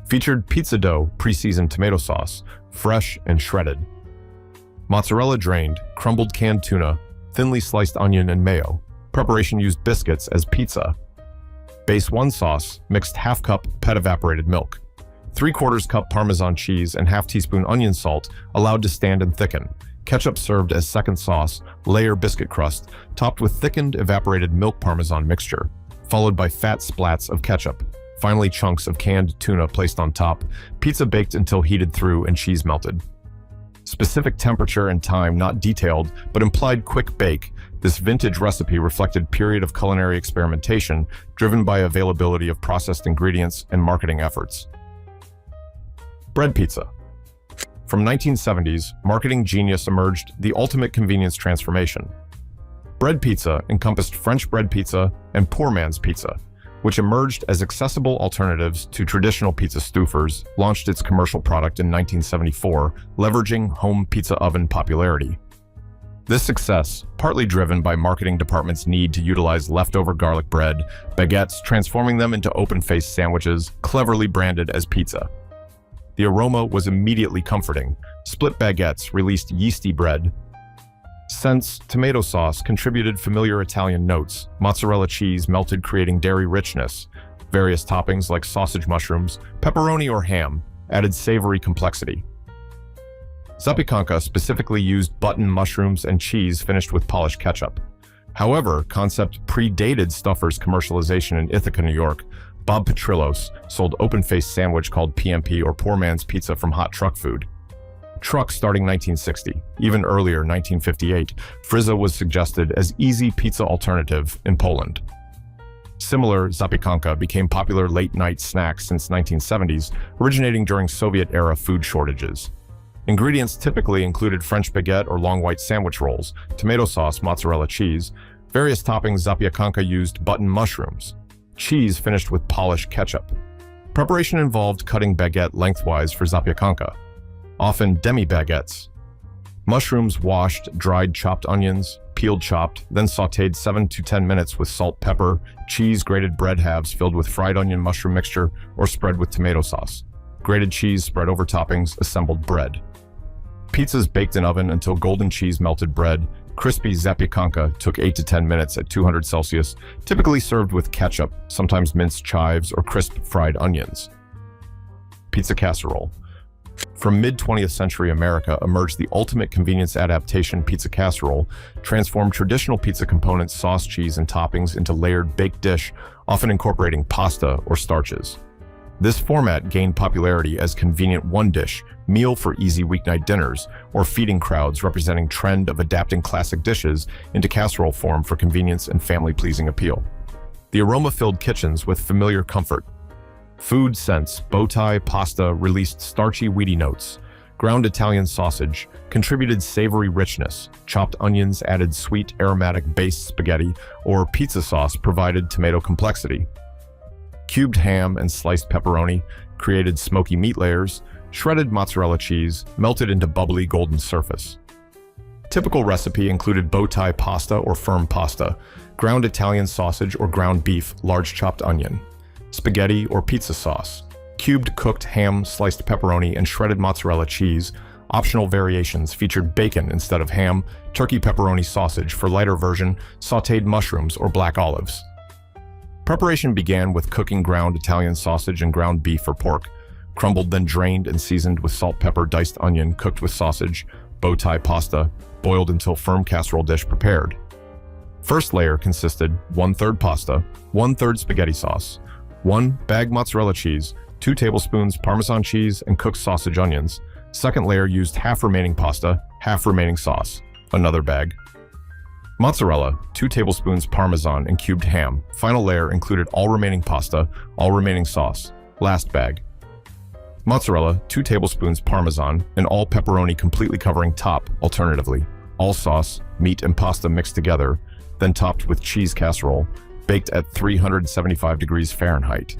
Featured pizza dough, pre-seasoned tomato sauce, fresh and shredded. Mozzarella drained, crumbled canned tuna, thinly sliced onion and mayo. Preparation used biscuits as pizza. Base 1 sauce, mixed half cup pet evaporated milk. 3/4 cup Parmesan cheese and half teaspoon onion salt allowed to stand and thicken. Ketchup served as second sauce, layer biscuit crust, topped with thickened evaporated milk Parmesan mixture, followed by fat splats of ketchup. Finally, chunks of canned tuna placed on top, pizza baked until heated through and cheese melted. Specific temperature and time not detailed, but implied quick bake, this vintage recipe reflected period of culinary experimentation driven by availability of processed ingredients and marketing efforts. Bread pizza. From 1970s, marketing genius emerged the ultimate convenience transformation. Bread pizza encompassed French bread pizza and poor man's pizza, which emerged as accessible alternatives to traditional pizza stoufers, launched its commercial product in 1974, leveraging home pizza oven popularity. This success, partly driven by marketing department's need to utilize leftover garlic bread, baguettes, transforming them into open-faced sandwiches, cleverly branded as pizza. The aroma was immediately comforting. Split baguettes released yeasty bread. Scents, tomato sauce contributed familiar Italian notes. Mozzarella cheese melted, creating dairy richness. Various toppings like sausage mushrooms, pepperoni or ham added savory complexity. Zappicanca specifically used button mushrooms and cheese finished with polished ketchup. However, concept predated Stuffer's commercialization in Ithaca, New York. Bob Petrillos sold open-faced sandwich called PMP or poor man's pizza from hot truck food. Truck starting 1960. Even earlier, 1958, fryzza was suggested as easy pizza alternative in Poland. Similar zappicanka became popular late-night snacks since 1970s, originating during Soviet-era food shortages. Ingredients typically included French baguette or long white sandwich rolls, tomato sauce, mozzarella cheese. Various toppings zappicanka used button mushrooms. Cheese finished with polished ketchup. Preparation involved cutting baguette lengthwise for zappicanka, often demi-baguettes. Mushrooms washed, dried chopped onions, peeled chopped, then sautéed 7 to 10 minutes with salt, pepper, cheese, grated bread halves filled with fried onion mushroom mixture or spread with tomato sauce. Grated cheese spread over toppings, assembled bread. Pizzas baked in oven until golden cheese melted bread. Crispy zappicanka took 8 to 10 minutes at 200 Celsius, typically served with ketchup, sometimes minced chives or crisp fried onions. Pizza casserole. From mid-20th century America emerged the ultimate convenience adaptation pizza casserole, transformed traditional pizza components, sauce, cheese, and toppings into layered baked dish, often incorporating pasta or starches. This format gained popularity as convenient one-dish meal for easy weeknight dinners, or feeding crowds, representing trend of adapting classic dishes into casserole form for convenience and family-pleasing appeal. The aroma-filled kitchens with familiar comfort. Food scents, bow tie, pasta released starchy, weedy notes. Ground Italian sausage contributed savory richness. Chopped onions added sweet, aromatic base spaghetti, or pizza sauce provided tomato complexity. Cubed ham and sliced pepperoni created smoky meat layers. Shredded mozzarella cheese melted into bubbly golden surface. Typical recipe included bow tie pasta or firm pasta, ground Italian sausage or ground beef, large chopped onion, spaghetti or pizza sauce, cubed cooked ham, sliced pepperoni, and shredded mozzarella cheese. Optional variations featured bacon instead of ham, turkey pepperoni sausage for lighter version, sautéed mushrooms or black olives. Preparation began with cooking ground Italian sausage and ground beef or pork, crumbled then drained and seasoned with salt, pepper, diced onion, cooked with sausage, bow tie pasta, boiled until firm casserole dish prepared. First layer consisted 1/3 pasta, 1/3 spaghetti sauce, 1 bag mozzarella cheese, 2 tablespoons Parmesan cheese, and cooked sausage onions. Second layer used half remaining pasta, half remaining sauce, another bag. Mozzarella, 2 tablespoons Parmesan, and cubed ham. Final layer included all remaining pasta, all remaining sauce. Last bag. Mozzarella, 2 tablespoons Parmesan, and all pepperoni completely covering top, alternatively. All sauce, meat, and pasta mixed together, then topped with cheese casserole, baked at 375 degrees Fahrenheit.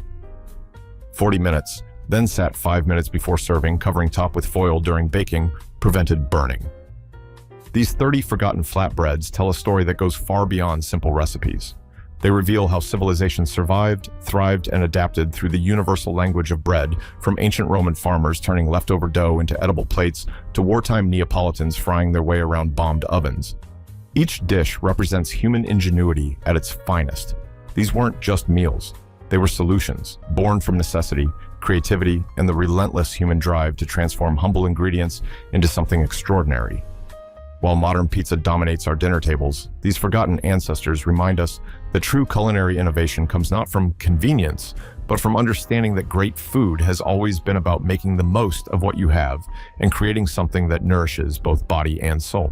40 minutes. then sat 5 minutes before serving, covering top with foil during baking, prevented burning. These 30 forgotten flatbreads tell a story that goes far beyond simple recipes. They reveal how civilization survived, thrived, and adapted through the universal language of bread, from ancient Roman farmers turning leftover dough into edible plates to wartime Neapolitans frying their way around bombed ovens. Each dish represents human ingenuity at its finest. These weren't just meals. They were solutions, born from necessity, creativity, and the relentless human drive to transform humble ingredients into something extraordinary. While modern pizza dominates our dinner tables, these forgotten ancestors remind us that true culinary innovation comes not from convenience, but from understanding that great food has always been about making the most of what you have and creating something that nourishes both body and soul.